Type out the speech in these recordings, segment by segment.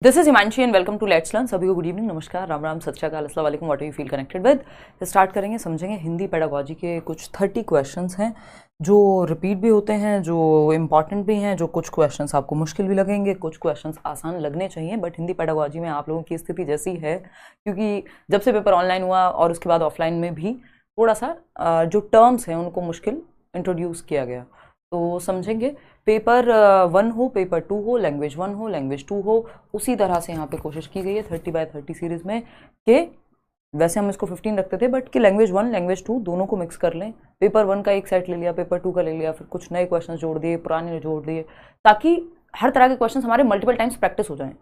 This is Himanshi and welcome to let's learn. सभी को good evening, नमस्कार, राम राम, सत श्री अकाल, अस्सलाम वालेकुम, what you feel connected with. Start करेंगे, समझेंगे हिंदी पेडागोजी के कुछ 30 क्वेश्चंस हैं जो रिपीट भी होते हैं, जो इम्पॉर्टेंट भी हैं, जो कुछ क्वेश्चंस आपको मुश्किल भी लगेंगे, कुछ क्वेश्चंस आसान लगने चाहिए। बट हिंदी पेडागोजी में आप लोगों की स्थिति जैसी है, क्योंकि जब से पेपर ऑनलाइन हुआ और उसके बाद ऑफलाइन में भी थोड़ा सा जो टर्म्स हैं उनको मुश्किल इंट्रोड्यूस किया गया। तो समझेंगे, पेपर 1 हो, पेपर 2 हो, लैंग्वेज 1 हो, लैंग्वेज 2 हो, उसी तरह से यहाँ पे कोशिश की गई है 30x30 सीरीज में कि वैसे हम इसको 15 रखते थे बट कि लैंग्वेज 1 लैंग्वेज 2 दोनों को मिक्स कर लें। पेपर 1 का एक सेट ले लिया, पेपर 2 का ले लिया, फिर कुछ नए क्वेश्चन जोड़ दिए, पुराने जोड़ दिए, ताकि हर तरह के क्वेश्चन हमारे मल्टीपल टाइम्स प्रैक्टिस हो जाएं।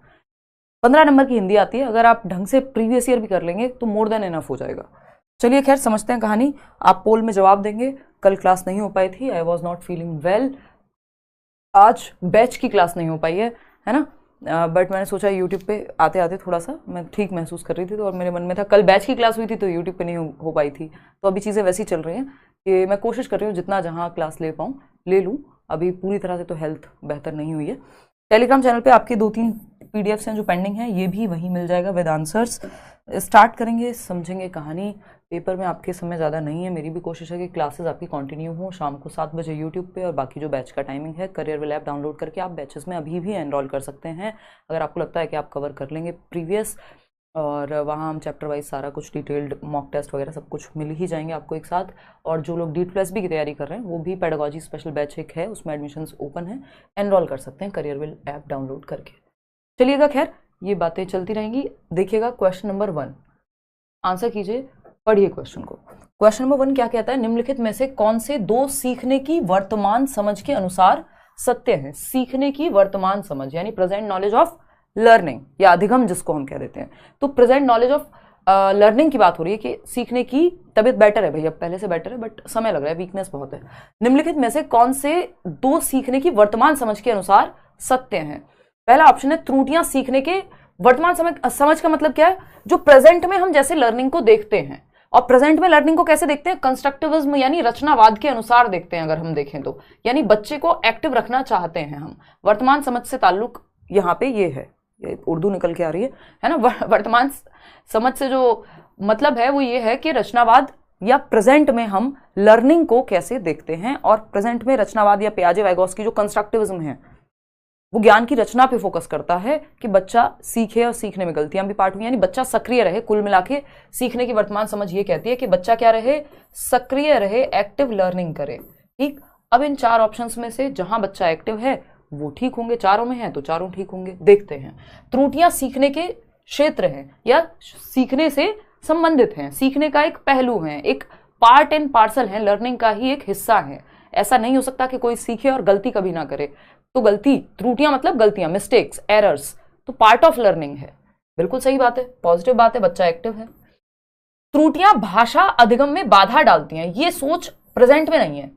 15 नंबर की हिंदी आती है, अगर आप ढंग से प्रीवियस ईयर भी कर लेंगे तो मोर देन इनफ हो जाएगा। चलिए खैर समझते हैं कहानी। आप पोल में जवाब देंगे। कल क्लास नहीं हो पाई थी, I was not feeling well. आज बैच की क्लास नहीं हो पाई है ना, बट मैंने सोचा यूट्यूब पे आते आते थोड़ा सा मैं ठीक महसूस कर रही थी, तो और मेरे मन में था कल बैच की क्लास हुई थी तो यूट्यूब पे नहीं हो पाई थी। तो अभी चीज़ें वैसी चल रही हैं कि मैं कोशिश कर रही हूँ जितना जहाँ क्लास ले पाऊँ ले लूँ। अभी पूरी तरह से तो हेल्थ बेहतर नहीं हुई है। टेलीग्राम चैनल पे आपके 2-3 PDFs हैं जो पेंडिंग हैं, ये भी वहीं मिल जाएगा विद आंसर्स। स्टार्ट करेंगे, समझेंगे कहानी। पेपर में आपके समय ज़्यादा नहीं है, मेरी भी कोशिश है कि क्लासेस आपकी कंटिन्यू हो शाम को 7 बजे यूट्यूब पे, और बाकी जो बैच का टाइमिंग है करियर विल ऐप डाउनलोड करके आप बैचेस में अभी भी एनरोल कर सकते हैं अगर आपको लगता है कि आप कवर कर लेंगे प्रीवियस। और वहाँ हम चैप्टर वाइज सारा कुछ डिटेल्ड मॉक टेस्ट वगैरह सब कुछ मिल ही जाएंगे आपको एक साथ। और जो लोग D+B की तैयारी कर रहे हैं वो भी पेडागोजी स्पेशल बैच एक है, उसमें एडमिशन्स ओपन है, एनरोल कर सकते हैं करियर विल ऐप डाउनलोड करके। चलिएगा खैर, ये बातें चलती रहेंगी। देखिएगा क्वेश्चन नंबर 1, आंसर कीजिए, पढ़िए क्वेश्चन को। क्वेश्चन नंबर 1 क्या कहता है? निम्नलिखित में से कौन से 2 सीखने की वर्तमान समझ के अनुसार सत्य हैं? सीखने की वर्तमान समझ यानी प्रेजेंट नॉलेज ऑफ लर्निंग या अधिगम जिसको हम कह देते हैं। तो प्रेजेंट नॉलेज ऑफ लर्निंग की बात हो रही है कि सीखने की तबीयत बेटर है भैया, पहले से बेटर है बट समय लग रहा है, वीकनेस बहुत है। निम्नलिखित में से कौन से 2 सीखने की वर्तमान समझ के अनुसार सत्य हैं? पहला ऑप्शन है त्रुटियां सीखने के वर्तमान समझ का मतलब क्या है? जो प्रेजेंट में हम जैसे लर्निंग को देखते हैं, और प्रेजेंट में लर्निंग को कैसे देखते हैं? कंस्ट्रक्टिविज्म यानी रचनावाद के अनुसार देखते हैं अगर हम देखें तो, यानी बच्चे को एक्टिव रखना चाहते हैं हम। वर्तमान समझ से ताल्लुक यहाँ पे ये है, ये उर्दू निकल के आ रही है ना। वर्तमान समझ से जो मतलब है वो ये है कि रचनावाद या प्रेजेंट में हम लर्निंग को कैसे देखते हैं, और प्रेजेंट में रचनावाद या पियाजे वाइगोस्की जो कंस्ट्रक्टिविज्म है वो ज्ञान की रचना पे फोकस करता है कि बच्चा सीखे और सीखने में गलतियां भी पार्ट हुई, यानी बच्चा सक्रिय रहे। कुल मिला के सीखने की वर्तमान समझ ये कहती है कि बच्चा क्या रहे? सक्रिय रहे, एक्टिव लर्निंग करे। ठीक, अब इन 4 ऑप्शंस में से जहां बच्चा एक्टिव है वो ठीक होंगे, चारों में है तो चारों ठीक होंगे। देखते हैं, त्रुटियां सीखने के क्षेत्र हैं या सीखने से संबंधित हैं, सीखने का एक पहलू है, एक पार्ट एंड पार्सल है, लर्निंग का ही एक हिस्सा है। ऐसा नहीं हो सकता कि कोई सीखे और गलती कभी ना करे। तो गलती, त्रुटियां मतलब गलतियां, मिस्टेक्स, एरर्स, तो पार्ट ऑफ लर्निंग है। बिल्कुल सही बात है, पॉजिटिव बात है, बच्चा एक्टिव है। त्रुटियां भाषा अधिगम में बाधा डालती हैं, ये सोच प्रेजेंट में नहीं है।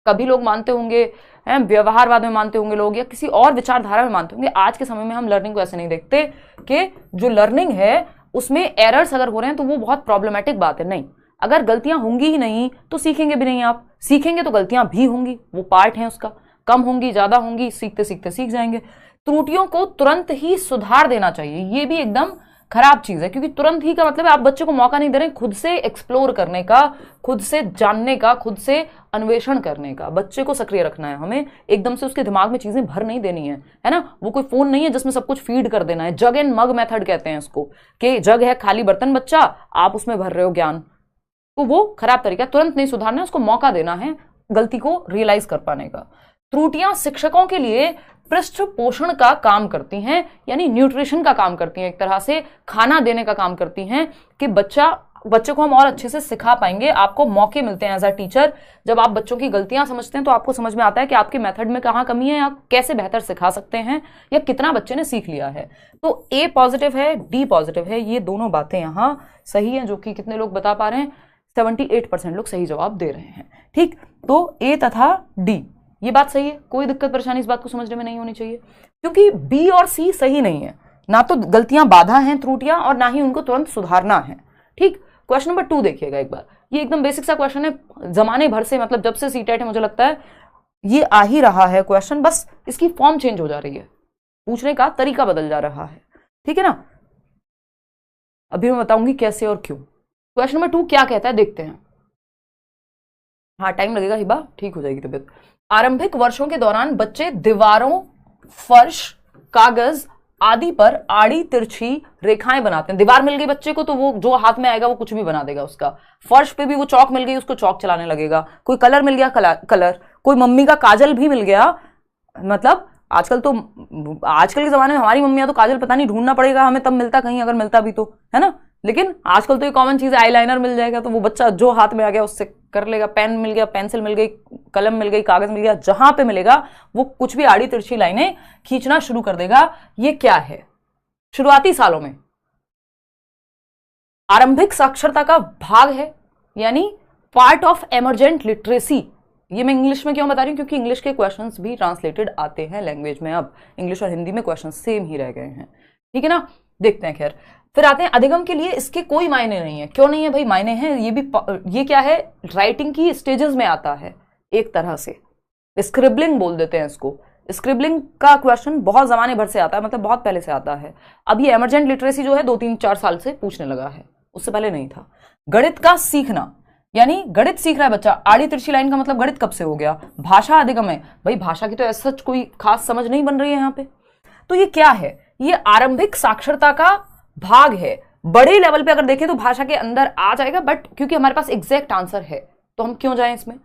कभी लोग मानते होंगे, व्यवहारवाद में मानते होंगे लोग, या किसी और विचारधारा में मानते होंगे। आज के समय में हम लर्निंग को ऐसे नहीं देखते कि जो लर्निंग है उसमें एरर्स अगर हो रहे हैं तो वो बहुत प्रॉब्लमेटिक बात है। नहीं, अगर गलतियां होंगी ही नहीं तो सीखेंगे भी नहीं। आप सीखेंगे तो गलतियां भी होंगी, वो पार्ट है उसका, कम होंगी ज्यादा होंगी, सीखते सीखते सीख जाएंगे। त्रुटियों को तुरंत ही सुधार देना चाहिए, ये भी एकदम खराब चीज है, क्योंकि तुरंत ही का मतलब है आप बच्चे को मौका नहीं दे रहे खुद से एक्सप्लोर करने का, खुद से जानने का, खुद से अन्वेषण करने का। बच्चे को सक्रिय रखना है हमें, एकदम से उसके दिमाग में चीजें भर नहीं देनी है ना। वो कोई फोन नहीं है जिसमें सब कुछ फीड कर देना है। जग एंड मग मेथड कहते हैं इसको, कि जग है खाली बर्तन बच्चा, आप उसमें भर रहे हो ज्ञान, तो वो खराब तरीका। तुरंत नहीं सुधारना है, उसको मौका देना है गलती को रियलाइज कर पाने का। त्रुटियां शिक्षकों के लिए पृष्ठ पोषण का काम करती हैं, यानी न्यूट्रिशन का काम करती हैं, एक तरह से खाना देने का काम करती हैं कि बच्चे को हम और अच्छे से सिखा पाएंगे। आपको मौके मिलते हैं एज अ टीचर, जब आप बच्चों की गलतियां समझते हैं तो आपको समझ में आता है कि आपके मेथड में कहाँ कमी है, आप कैसे बेहतर सिखा सकते हैं, या कितना बच्चे ने सीख लिया है। तो A पॉजिटिव है, D पॉजिटिव है, ये दोनों बातें यहाँ सही है, जो कि कितने लोग बता पा रहे हैं? 78% लोग सही जवाब दे रहे हैं। ठीक, तो A तथा D ये बात सही है, कोई दिक्कत परेशानी इस बात को समझने में नहीं होनी चाहिए, क्योंकि B और C सही नहीं है। ना तो गलतियां बाधा हैं त्रुटियां, और ना ही उनको तुरंत सुधारना है। ठीक, क्वेश्चन नंबर 2 देखिएगा एक बार, ये एकदम बेसिक सा क्वेश्चन है, जमाने भर से, मतलब जब से सीटेट है मुझे लगता है ये आ ही रहा है क्वेश्चन, बस इसकी फॉर्म चेंज हो जा रही है, पूछने का तरीका बदल जा रहा है। ठीक है ना। अभी मैं बताऊंगी कैसे और क्यों। क्वेश्चन नंबर 2 क्या कहता है, देखते हैं। हाँ टाइम लगेगा हिबा, ठीक हो जाएगी तबीयत। आरंभिक वर्षों के दौरान बच्चे दीवारों, फर्श, कागज आदि पर आड़ी तिरछी रेखाएं बनाते हैं। दीवार मिल गई बच्चे को तो वो जो हाथ में आएगा वो कुछ भी बना देगा उसका। फर्श पे भी वो चौक मिल गई, उसको चौक चलाने लगेगा। कोई कलर मिल गया, कलर। कोई मम्मी का काजल भी मिल गया, मतलब आजकल के जमाने में हमारी मम्मियां तो काजल पता नहीं ढूंढना पड़ेगा हमें तब मिलता, कहीं अगर मिलता भी तो, है ना। लेकिन आजकल तो ये कॉमन चीज है, आईलाइनर मिल जाएगा तो वो बच्चा जो हाथ में आ गया उससे कर लेगा। पेन मिल गया, पेंसिल मिल गई, कलम मिल गई, कागज मिल गया, जहां पे मिलेगा वो कुछ भी आड़ी तिरछी लाइनें खींचना शुरू कर देगा। ये क्या है? शुरुआती सालों में आरंभिक साक्षरता का भाग है, यानी पार्ट ऑफ एमरजेंट लिटरेसी। ये मैं इंग्लिश में क्यों बता रही हूं, क्योंकि इंग्लिश के क्वेश्चंस भी ट्रांसलेटेड आते हैं लैंग्वेज में। अब इंग्लिश और हिंदी में क्वेश्चंस सेम ही रह गए हैं, ठीक है ना। देखते हैं। खैर फिर आते हैं अधिगम के लिए इसके कोई मायने नहीं है। क्यों नहीं है भाई? मायने हैं। ये क्या है, राइटिंग की स्टेजेस में आता है एक तरह से। स्क्रिबलिंग बोल देते हैं इसको। स्क्रिबलिंग का क्वेश्चन बहुत जमाने भर से आता है, मतलब बहुत पहले से आता है। अब ये एमरजेंट लिटरेसी जो है 2-3-4 साल से पूछने लगा है, उससे पहले नहीं था। गणित का सीखना, यानी गणित सीख रहा है बच्चा। आड़ी तिरछी लाइन का मतलब गणित कब से हो गया? भाषा अधिगम है भाई, भाषा की तो ऐसा कोई खास समझ नहीं बन रही है यहाँ पे। तो ये क्या है? ये आरंभिक साक्षरता का भाग है। बड़े लेवल पे अगर देखें तो भाषा के अंदर आ जाएगा, बट क्योंकि हमारे पास एग्जैक्ट आंसर है तो हम क्यों जाएं इसमें।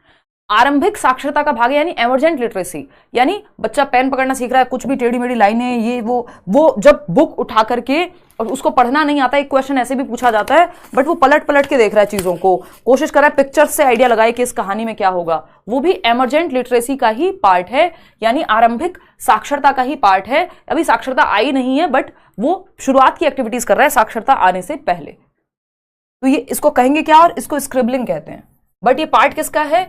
आरंभिक साक्षरता का भाग है यानी एमरजेंट लिटरेसी, यानी बच्चा पेन पकड़ना सीख रहा है, कुछ भी टेढ़ी मेढ़ी लाइनें ये वो जब बुक उठा करके, और उसको पढ़ना नहीं आता, एक क्वेश्चन ऐसे भी पूछा जाता है बट वो पलट पलट के देख रहा है चीजों को, कोशिश कर रहा है पिक्चर्स से आइडिया लगाए कि इस कहानी में क्या होगा, वो भी एमरजेंट लिटरेसी का ही पार्ट है, यानी आरंभिक साक्षरता का ही पार्ट है। अभी साक्षरता आई नहीं है बट वो शुरुआत की एक्टिविटीज कर रहा है साक्षरता आने से पहले। तो ये इसको कहेंगे क्या, और इसको स्क्रिबलिंग कहते हैं। बट ये पार्ट किसका है?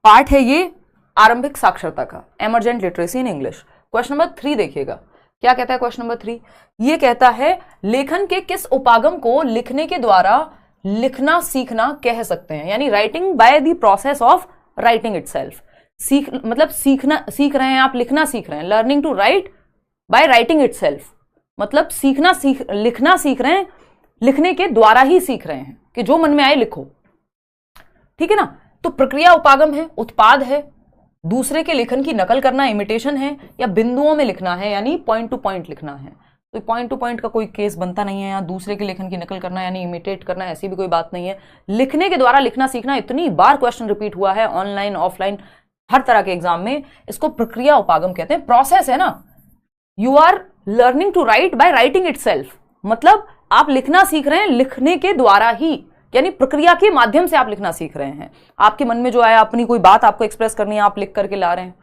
पार्ट है ये आरंभिक साक्षरता का, emergent literacy in English. Question number 3 देखिएगा क्या कहता है। क्वेश्चन नंबर 3 ये कहता है लेखन के किस उपागम को लिखने के द्वारा लिखना सीखना कह सकते हैं, यानी writing by the process of writing itself. मतलब सीख रहे हैं आप, लिखना सीख रहे हैं। Learning to write by writing itself, मतलब लिखना सीख रहे हैं, लिखने के द्वारा ही सीख रहे हैं कि जो मन में आए लिखो, ठीक है ना। तो प्रक्रिया उपागम है, उत्पाद है, दूसरे के लेखन की नकल करना इमिटेशन है, या बिंदुओं में लिखना है यानी पॉइंट टू पॉइंट लिखना है। तो पॉइंट टू पॉइंट का कोई केस बनता नहीं है, या दूसरे के लेखन की नकल करना यानी इमिटेट करना, ऐसी भी कोई बात नहीं है। लिखने के द्वारा लिखना सीखना, इतनी बार क्वेश्चन रिपीट हुआ है ऑनलाइन ऑफलाइन हर तरह के एग्जाम में, इसको प्रक्रिया उपागम कहते हैं। प्रोसेस है ना, you are learning to write by writing itself, मतलब आप लिखना सीख रहे हैं लिखने के द्वारा ही, यानी प्रक्रिया के माध्यम से आप लिखना सीख रहे हैं। आपके मन में जो आया, अपनी कोई बात आपको एक्सप्रेस करनी है, आप लिख करके ला रहे हैं।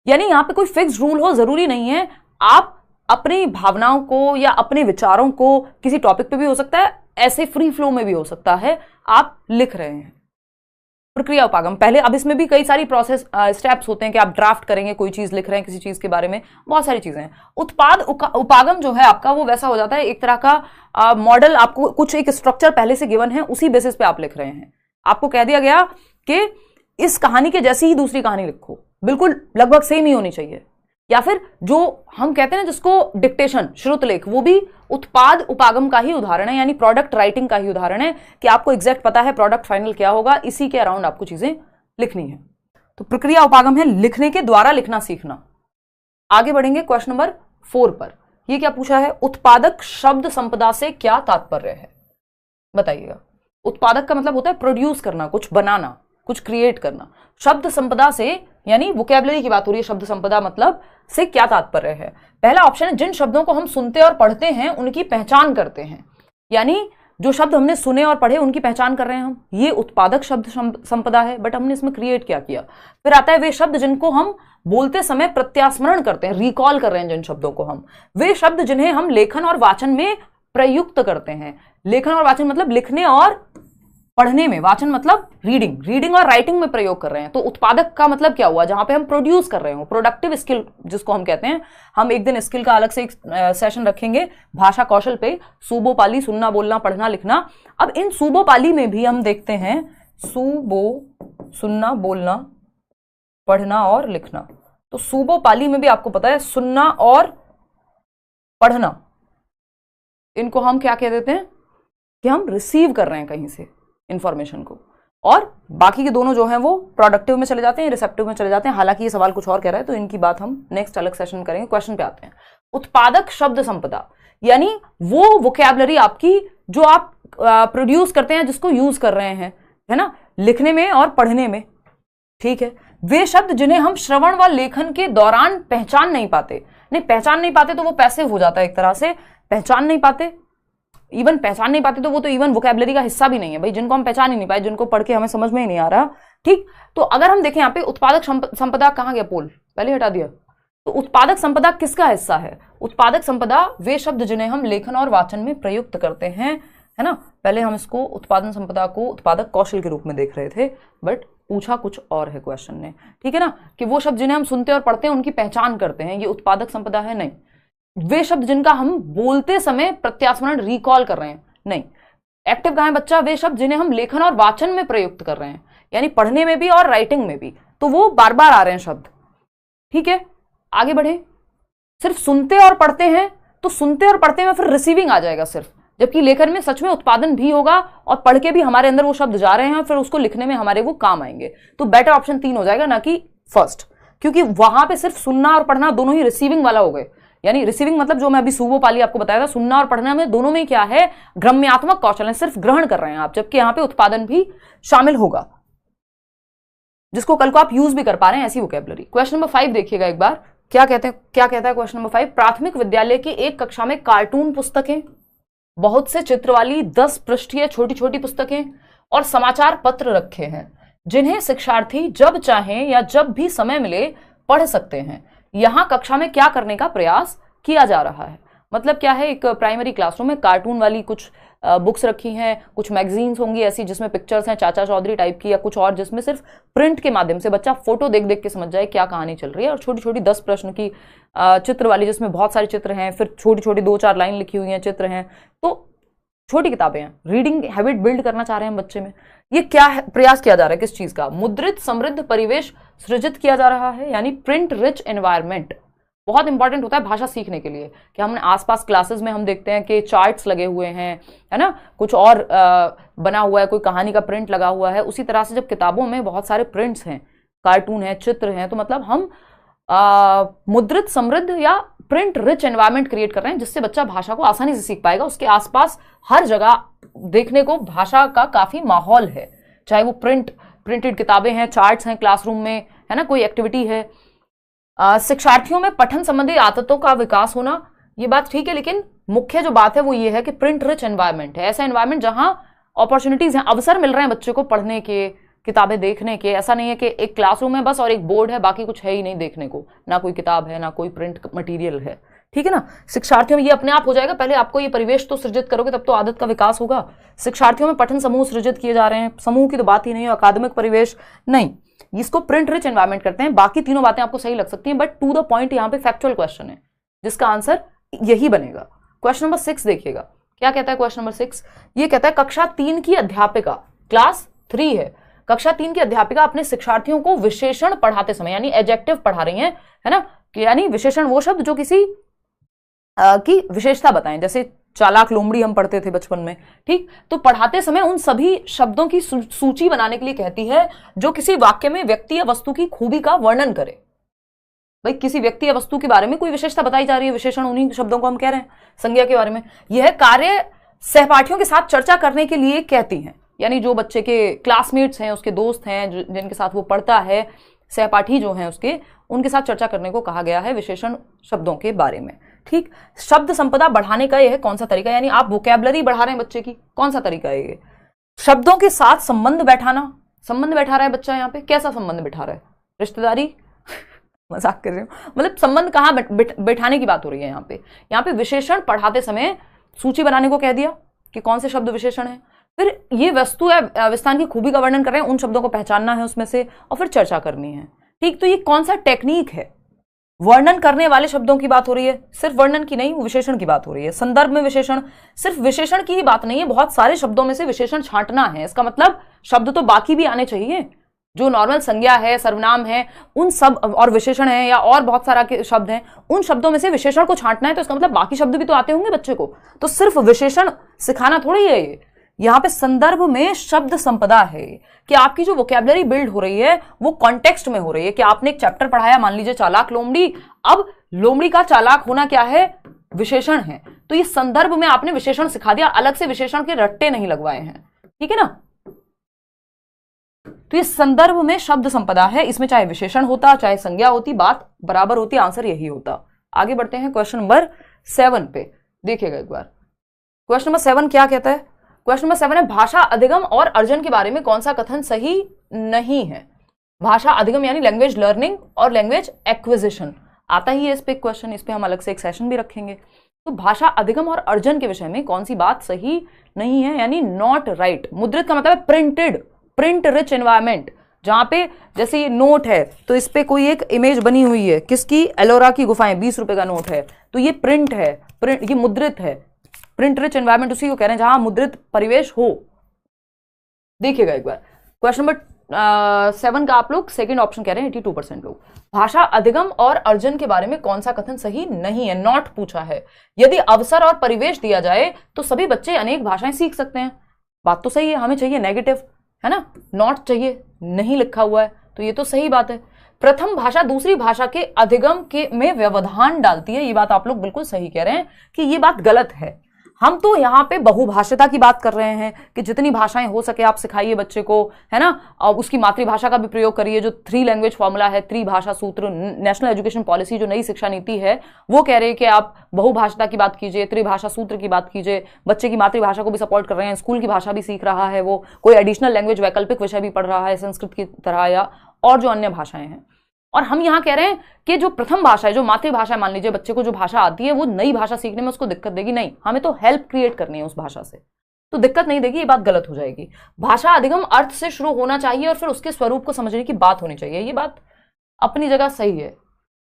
यानी यहां पे कोई फिक्स रूल हो जरूरी नहीं है, आप अपनी भावनाओं को या अपने विचारों को, किसी टॉपिक पे भी हो सकता है, ऐसे फ्री फ्लो में भी हो सकता है, आप लिख रहे हैं। प्रक्रिया उपागम पहले, अब इसमें भी कई सारी प्रोसेस स्टेप्स होते हैं कि आप ड्राफ्ट करेंगे, कोई चीज लिख रहे हैं किसी चीज के बारे में, बहुत सारी चीजें हैं। उत्पाद उपागम जो है आपका, वो वैसा हो जाता है, एक तरह का मॉडल, आपको कुछ एक स्ट्रक्चर पहले से गिवन है, उसी बेसिस पे आप लिख रहे हैं। आपको कह दिया गया कि इस कहानी के जैसी ही दूसरी कहानी लिखो, बिल्कुल लगभग सेम ही होनी चाहिए। या फिर जो हम कहते हैं जिसको डिक्टेशन, श्रुतलेख, वो भी उत्पाद उपागम का ही उदाहरण है, यानी प्रोडक्ट राइटिंग का ही उदाहरण है कि आपको एग्जैक्ट पता है प्रोडक्ट फाइनल क्या होगा, इसी के अराउंड आपको चीजें लिखनी है। तो प्रक्रिया उपागम है लिखने के द्वारा लिखना सीखना। आगे बढ़ेंगे क्वेश्चन नंबर 4 पर। यह क्या पूछा है, उत्पादक शब्द संपदा से क्या तात्पर्य है, बताइएगा। उत्पादक का मतलब होता है प्रोड्यूस करना, कुछ बनाना, कुछ क्रिएट करना। शब्द संपदा से यानी वोकैबुलरी की बात हो रही है, शब्द संपदा मतलब से क्या तात्पर्य है। पहला ऑप्शन है जिन शब्दों को हम सुनते और पढ़ते हैं उनकी पहचान करते हैं, यानी जो शब्द हमने सुने और पढ़े उनकी पहचान कर रहे हैं हम, ये उत्पादक शब्द संपदा है। बट हमने इसमें क्रिएट क्या किया। फिर आता है वे शब्द जिनको हम बोलते समय प्रत्यास्मरण करते हैं, रिकॉल कर रहे हैं जिन शब्दों को हम, वे शब्द जिन्हें हम लेखन और वाचन में प्रयुक्त करते हैं। लेखन और वाचन मतलब लिखने और पढ़ने में, वाचन मतलब रीडिंग और राइटिंग में प्रयोग कर रहे हैं। तो उत्पादक का मतलब क्या हुआ, जहां पे हम प्रोड्यूस कर रहे हो, प्रोडक्टिव स्किल जिसको हम कहते हैं। हम एक दिन स्किल का अलग से एक सेशन रखेंगे भाषा कौशल पे, सूबो पाली, सुनना बोलना पढ़ना लिखना। अब इन सूबो पाली में भी हम देखते हैं सूबो, सुनना बोलना पढ़ना और लिखना। तो सूबो पाली में भी आपको पता है सुनना और पढ़ना, इनको हम क्या कह देते हैं कि हम रिसीव कर रहे हैं कहीं से इंफॉर्मेशन को, और बाकी के दोनों जो हैं वो प्रोडक्टिव में चले जाते हैं, रिसेप्टिव में चले जाते हैं। हालांकि ये सवाल कुछ और कह रहा है, तो इनकी बात हम नेक्स्ट अलग सेशन में करेंगे। क्वेश्चन पे आते हैं। उत्पादक शब्द संपदा यानी वो वोकैबुलरी आपकी जो आप प्रोड्यूस करते हैं, जिसको यूज कर रहे हैं, है ना, लिखने में और पढ़ने में, ठीक है। वे शब्द जिन्हें हम श्रवण व लेखन के दौरान पहचान नहीं पाते, नहीं पहचान नहीं पाते तो वो पैसिव हो जाता है एक तरह से, पहचान नहीं पाते, इवन पहचान नहीं पाते तो वो तो इवन वोकैबुलरी का हिस्सा भी नहीं है भाई, जिनको हम पहचान ही नहीं पाए, जिनको पढ़ के हमें समझ में ही नहीं आ रहा, ठीक। तो अगर हम देखें यहाँ पे उत्पादक संपदा कहाँ गया, पोल पहले हटा दिया, तो उत्पादक संपदा किसका हिस्सा है? उत्पादक संपदा वे शब्द जिन्हें हम लेखन और वाचन में प्रयुक्त करते हैं, है ना। पहले हम इसको उत्पादन संपदा को उत्पादक कौशल के रूप में देख रहे थे, बट पूछा कुछ और है क्वेश्चन ने, ठीक है ना, कि वो शब्द जिन्हें हम सुनते और पढ़ते हैं उनकी पहचान करते हैं, ये उत्पादक संपदा है? नहीं। वे शब्द जिनका हम बोलते समय प्रत्यास्मरण रिकॉल कर रहे हैं, नहीं। एक्टिव कहां है बच्चा? वे शब्द जिन्हें हम लेखन और वाचन में प्रयुक्त कर रहे हैं, यानी पढ़ने में भी और राइटिंग में भी, तो वो बार बार आ रहे हैं शब्द, ठीक है। आगे बढ़े। सिर्फ सुनते और पढ़ते हैं तो सुनते और पढ़ते में फिर रिसीविंग आ जाएगा सिर्फ, जबकि लेखन में सच में उत्पादन भी होगा और पढ़ के भी हमारे अंदर वो शब्द जा रहे हैं और फिर उसको लिखने में हमारे वो काम आएंगे। तो बेटर ऑप्शन 3 हो जाएगा, ना कि फर्स्ट, क्योंकि वहां पे सिर्फ सुनना और पढ़ना दोनों ही रिसीविंग वाला हो गए। यानी रिसीविंग मतलब जो मैं अभी सूबो पाली आपको बताया था, सुनना और पढ़ना में दोनों में क्या है, ग्रम्यात्मक कौशल है, सिर्फ ग्रहण कर रहे हैं आप, जबकि यहां पे उत्पादन भी शामिल होगा, जिसको कल को आप यूज भी कर पा रहे हैं, ऐसी वोकैबुलरी। क्वेश्चन नंबर 5 देखिएगा एक बार, क्या कहता है क्वेश्चन नंबर 5। प्राथमिक विद्यालय की एक कक्षा में कार्टून पुस्तकें, बहुत से चित्र वाली 10 पृष्ठीय छोटी छोटी पुस्तकें और समाचार पत्र रखे हैं, जिन्हें शिक्षार्थी जब चाहें या जब भी समय मिले पढ़ सकते हैं। यहां कक्षा में क्या करने का प्रयास किया जा रहा है? मतलब क्या है, एक प्राइमरी क्लासरूम में कार्टून वाली कुछ बुक्स रखी हैं, कुछ मैगजीन्स होंगी ऐसी जिसमें पिक्चर्स हैं चाचा चौधरी टाइप की, या कुछ और जिसमें सिर्फ प्रिंट के माध्यम से बच्चा फोटो देख देख के समझ जाए क्या कहानी चल रही है, और छोटी छोटी 10 प्रश्न की चित्र वाली जिसमें बहुत सारे चित्र हैं, फिर छोटी छोटी 2-4 लाइन लिखी हुई हैं, चित्र हैं, तो छोटी किताबें हैं। रीडिंग हैबिट बिल्ड करना चाह रहे हैं बच्चे में। ये क्या है, प्रयास किया जा रहा है किस चीज का? मुद्रित समृद्ध परिवेश सृजित किया जा रहा है, यानी प्रिंट रिच एनवायरनमेंट। बहुत इंपॉर्टेंट होता है भाषा सीखने के लिए कि हमने आसपास क्लासेस में हम देखते हैं कि चार्ट्स लगे हुए हैं, है ना, कुछ और बना हुआ है, कोई कहानी का प्रिंट लगा हुआ है। उसी तरह से जब किताबों में बहुत सारे प्रिंट्स हैं, कार्टून है, चित्र हैं, तो मतलब हम मुद्रित समृद्ध या प्रिंट रिच एनवायरनमेंट क्रिएट कर रहे हैं, जिससे बच्चा भाषा को आसानी से सीख पाएगा। उसके आसपास हर जगह देखने को भाषा का काफी माहौल है, चाहे वो प्रिंटेड किताबें हैं, चार्ट्स हैं क्लासरूम में, है ना, कोई एक्टिविटी है। शिक्षार्थियों में पठन संबंधी आदतों का विकास होना, ये बात ठीक है, लेकिन मुख्य जो बात है वो ये है कि प्रिंट रिच एनवायरनमेंट है, ऐसा एनवायरनमेंट जहां अपॉर्चुनिटीज हैं, अवसर मिल रहे हैं बच्चे को पढ़ने के, किताबें देखने के। ऐसा नहीं है कि एक क्लासरूम है बस और एक बोर्ड है, बाकी कुछ है ही नहीं देखने को, ना कोई किताब है ना कोई प्रिंट मटेरियल है, ठीक है ना। शिक्षार्थियों में ये अपने आप हो जाएगा, पहले आपको ये परिवेश तो सृजित करोगे तब तो आदत का विकास होगा। शिक्षार्थियों में पठन समूह सृजित किए जा रहे हैं, समूह की तो बात ही नहीं है, अकादमिक परिवेश नहीं, इसको प्रिंट रिच एनवायरनमेंट करते हैं। बाकी तीनों बातें आपको सही लग सकती हैं, बट टू द पॉइंट यहाँ पे फैक्चुअल क्वेश्चन है जिसका आंसर यही बनेगा। क्वेश्चन नंबर 6 देखिएगा, क्या कहता है क्वेश्चन नंबर 6। ये कहता है कक्षा 3 की अध्यापिका, क्लास 3 है, कक्षा 3 की अध्यापिका अपने शिक्षार्थियों को विशेषण पढ़ाते समय, यानी एडजेक्टिव पढ़ा रही हैं, है ना, यानी विशेषण वो शब्द जो किसी की विशेषता बताएं, जैसे चालाक लोमड़ी हम पढ़ते थे बचपन में, ठीक। तो पढ़ाते समय उन सभी शब्दों की सूची बनाने के लिए कहती है जो किसी वाक्य में व्यक्ति या वस्तु की खूबी का वर्णन करे। भाई किसी व्यक्ति या वस्तु के बारे में कोई विशेषता बताई जा रही है, विशेषण उन्हीं शब्दों को हम कह रहे हैं, संज्ञा के बारे में। यह कार्य सहपाठियों के साथ चर्चा करने के लिए कहती हैं, यानी जो बच्चे के क्लासमेट्स हैं, उसके दोस्त हैं, जिनके साथ वो पढ़ता है, सहपाठी जो हैं उसके, उनके साथ चर्चा करने को कहा गया है विशेषण शब्दों के बारे में, ठीक। शब्द संपदा बढ़ाने का यह है कौन सा तरीका, यानी आप वोकैबुलरी बढ़ा रहे हैं बच्चे की, कौन सा तरीका है ये? शब्दों के साथ संबंध बैठाना, संबंध बैठा रहा है बच्चा यहाँ पे, कैसा संबंध बैठा रहा है? रिश्तेदारी मजाक कर रही हूँ, मतलब संबंध कहाँ बैठाने की बात हो रही है यहाँ पे विशेषण पढ़ाते समय सूची बनाने को कह दिया कि कौन से शब्द विशेषण है, फिर ये वस्तु या विस्थान की खूबी का वर्णन कर रहे हैं, उन शब्दों को पहचानना है उसमें से, और फिर चर्चा करनी है, ठीक। तो ये कौन सा टेक्निक है? वर्णन करने वाले शब्दों की बात हो रही है, सिर्फ वर्णन की नहीं, विशेषण की बात हो रही है। संदर्भ में विशेषण, सिर्फ विशेषण की ही बात नहीं है, बहुत सारे शब्दों में से विशेषण छांटना है। इसका मतलब शब्द तो बाकी भी आने चाहिए, जो नॉर्मल संज्ञा है, सर्वनाम है, उन सब और विशेषण है या और बहुत सारा के शब्द हैं, उन शब्दों में से विशेषण को छांटना है, तो इसका मतलब बाकी शब्द भी तो आते होंगे बच्चे को, तो सिर्फ विशेषण सिखाना थोड़ी है ये। यहाँ पे संदर्भ में शब्द संपदा है कि आपकी जो वोकैबुलरी बिल्ड हो रही है वो कॉन्टेक्स्ट में हो रही है कि आपने एक चैप्टर पढ़ाया, मान लीजिए चालाक लोमड़ी, अब लोमड़ी का चालाक होना क्या है, विशेषण है, तो ये संदर्भ में आपने विशेषण सिखा दिया, अलग से विशेषण के रट्टे नहीं लगवाए हैं, ठीक है ना। तो ये संदर्भ में शब्द संपदा है, इसमें चाहे विशेषण होता चाहे संज्ञा होती, बात बराबर होती, आंसर यही होता। आगे बढ़ते हैं क्वेश्चन नंबर 7 पे, देखिएगा एक बार। क्वेश्चन नंबर 7 क्या कहता है? क्वेश्चन नंबर 7 है भाषा अधिगम और अर्जन के बारे में कौन सा कथन सही नहीं है। भाषा अधिगम यानी लैंग्वेज लर्निंग और लैंग्वेज एक्विजिशन आता ही है इस पे क्वेश्चन, इस पे हम अलग से एक सेशन भी रखेंगे। तो भाषा अधिगम और अर्जन के विषय में कौन सी बात सही नहीं है, यानी नॉट राइट। मुद्रित का मतलब है प्रिंटेड, प्रिंट रिच एनवायरमेंट, जहां पे जैसे ये नोट है तो इस पे कोई एक इमेज बनी हुई है, किसकी, एलोरा की गुफाएं, 20 रुपए का नोट है, तो ये प्रिंट है, प्रिंट, ये मुद्रित है। प्रिंट रिच एनवायरमेंट उसी को कह रहे हैं जहां मुद्रित परिवेश हो। देखिएगा एक बार क्वेश्चन नंबर 7 का आप लोग सेकंड ऑप्शन कह रहे हैं 82% लोग। भाषा अधिगम और अर्जन के बारे में कौन सा कथन सही नहीं है, नॉट पूछा है। यदि अवसर और परिवेश दिया जाए तो सभी बच्चे अनेक भाषाएं सीख सकते हैं, बात तो सही है, हमें चाहिए नेगेटिव, है ना, नॉट चाहिए, नहीं लिखा हुआ है, तो ये तो सही बात है। प्रथम भाषा दूसरी भाषा के अधिगम के में व्यवधान डालती है, ये बात आप लोग बिल्कुल सही कह रहे हैं कि ये बात गलत है। हम तो यहाँ पे बहुभाषिता की बात कर रहे हैं कि जितनी भाषाएं हो सके आप सिखाइए बच्चे को, है ना, और उसकी मातृभाषा का भी प्रयोग करिए। जो 3 लैंग्वेज फॉर्मूला है, त्रिभाषा सूत्र, नेशनल एजुकेशन पॉलिसी जो नई शिक्षा नीति है वो कह रहे हैं कि आप बहुभाषिता की बात कीजिए, त्रिभाषा सूत्र की बात कीजिए, बच्चे की मातृभाषा को भी सपोर्ट कर रहे हैं, स्कूल की भाषा भी सीख रहा है, वो कोई एडिशनल लैंग्वेज वैकल्पिक विषय भी पढ़ रहा है संस्कृत की तरह या और जो अन्य भाषाएं हैं। और हम यहाँ कह रहे हैं कि जो प्रथम भाषा है, जो मातृभाषा है, मान लीजिए बच्चे को जो भाषा आती है वो नई भाषा सीखने में उसको दिक्कत देगी, नहीं, हमें तो हेल्प क्रिएट करनी है उस भाषा से, तो दिक्कत नहीं देगी, ये बात गलत हो जाएगी। भाषा अधिगम अर्थ से शुरू होना चाहिए और फिर उसके स्वरूप को समझने की बात होनी चाहिए, ये बात अपनी जगह सही है।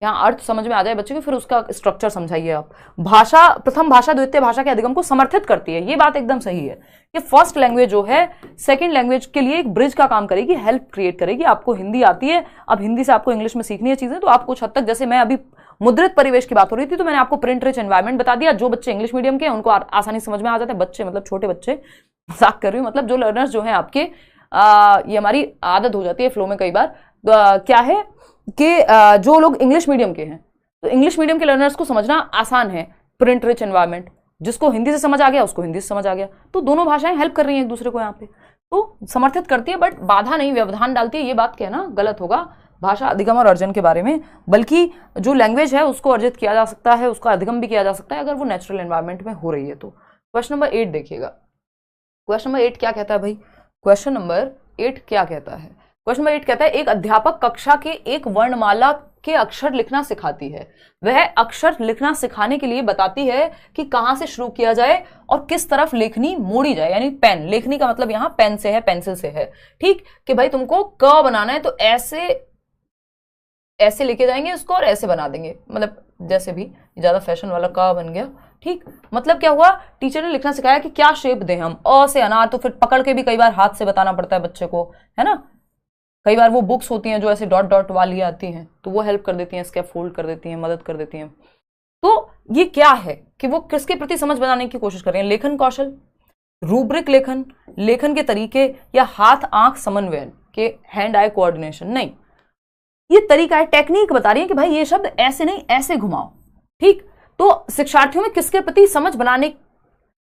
यहाँ अर्थ समझ में आ जाए बच्चे को, फिर उसका स्ट्रक्चर समझाइए आप। भाषा प्रथम भाषा द्वितीय भाषा के अधिगम को समर्थित करती है, ये बात एकदम सही है कि फर्स्ट लैंग्वेज जो है सेकंड लैंग्वेज के लिए एक ब्रिज का काम करेगी, हेल्प क्रिएट करेगी। आपको हिंदी आती है, अब हिंदी से आपको इंग्लिश में सीखनी है चीजें, तो आप कुछ हद तक, जैसे मैं अभी मुद्रित परिवेश की बात हो रही थी तो मैंने आपको प्रिंट रिच एनवायरमेंट बता दिया। जो बच्चे इंग्लिश मीडियम के हैं उनको आसानी समझ में आ जाता है, बच्चे मतलब छोटे बच्चे, मजाक कर रही हूँ, मतलब जो लर्नर्स जो हैं आपके, ये हमारी आदत हो जाती है फ्लो में कई बार, क्या है कि जो लोग इंग्लिश मीडियम के हैं तो इंग्लिश मीडियम के लर्नर्स को समझना आसान है प्रिंट रिच एनवायरमेंट, जिसको हिंदी से समझ आ गया उसको हिंदी से समझ आ गया, तो दोनों भाषाएं हेल्प कर रही हैं एक दूसरे को, यहाँ पे तो समर्थित करती है, बट बाधा नहीं, व्यवधान डालती है, ये बात कहना गलत होगा भाषा अधिगम और अर्जन के बारे में। बल्कि जो लैंग्वेज है उसको अर्जित किया जा सकता है, उसका अधिगम भी किया जा सकता है अगर वो नेचुरल एनवायरमेंट में हो रही है तो। क्वेश्चन नंबर 8 देखिएगा, क्वेश्चन नंबर 8 क्या कहता है भाई, क्वेश्चन नंबर 8 क्या कहता है? क्वेश्चन नंबर 8 कहता है एक अध्यापक कक्षा के एक वर्णमाला के अक्षर लिखना सिखाती है, वह अक्षर लिखना सिखाने के लिए बताती है कि कहां से शुरू किया जाए और किस तरफ लेखनी मोड़ी जाए, यानी पेन, लेखनी का मतलब यहां पेन से है, पेंसिल से है, ठीक, कि भाई तुमको क बनाना है तो ऐसे ऐसे लेके जाएंगे इसको और ऐसे बना देंगे, मतलब जैसे भी ज्यादा फैशन वाला क बन गया, ठीक, मतलब क्या हुआ, टीचर ने लिखना सिखाया कि क्या शेप दें हम, अ से अनार, तो फिर पकड़ के भी कई बार हाथ से बताना पड़ता है बच्चे को, है ना। कई बार वो बुक्स होती हैं जो ऐसे डॉट डॉट वाली आती हैं तो वो हेल्प कर देती हैं, स्कैप फोल्ड कर देती हैं, मदद कर देती हैं। तो ये क्या है कि वो किसके प्रति समझ बनाने की कोशिश कर रही हैं, लेखन कौशल, रूब्रिक लेखन, लेखन के तरीके, या हाथ आंख समन्वयन के हैंड आई कोऑर्डिनेशन, नहीं, ये तरीका है, टेक्निक बता रही है कि भाई ये शब्द ऐसे नहीं ऐसे घुमाओ, ठीक। तो शिक्षार्थियों में किसके प्रति समझ बनाने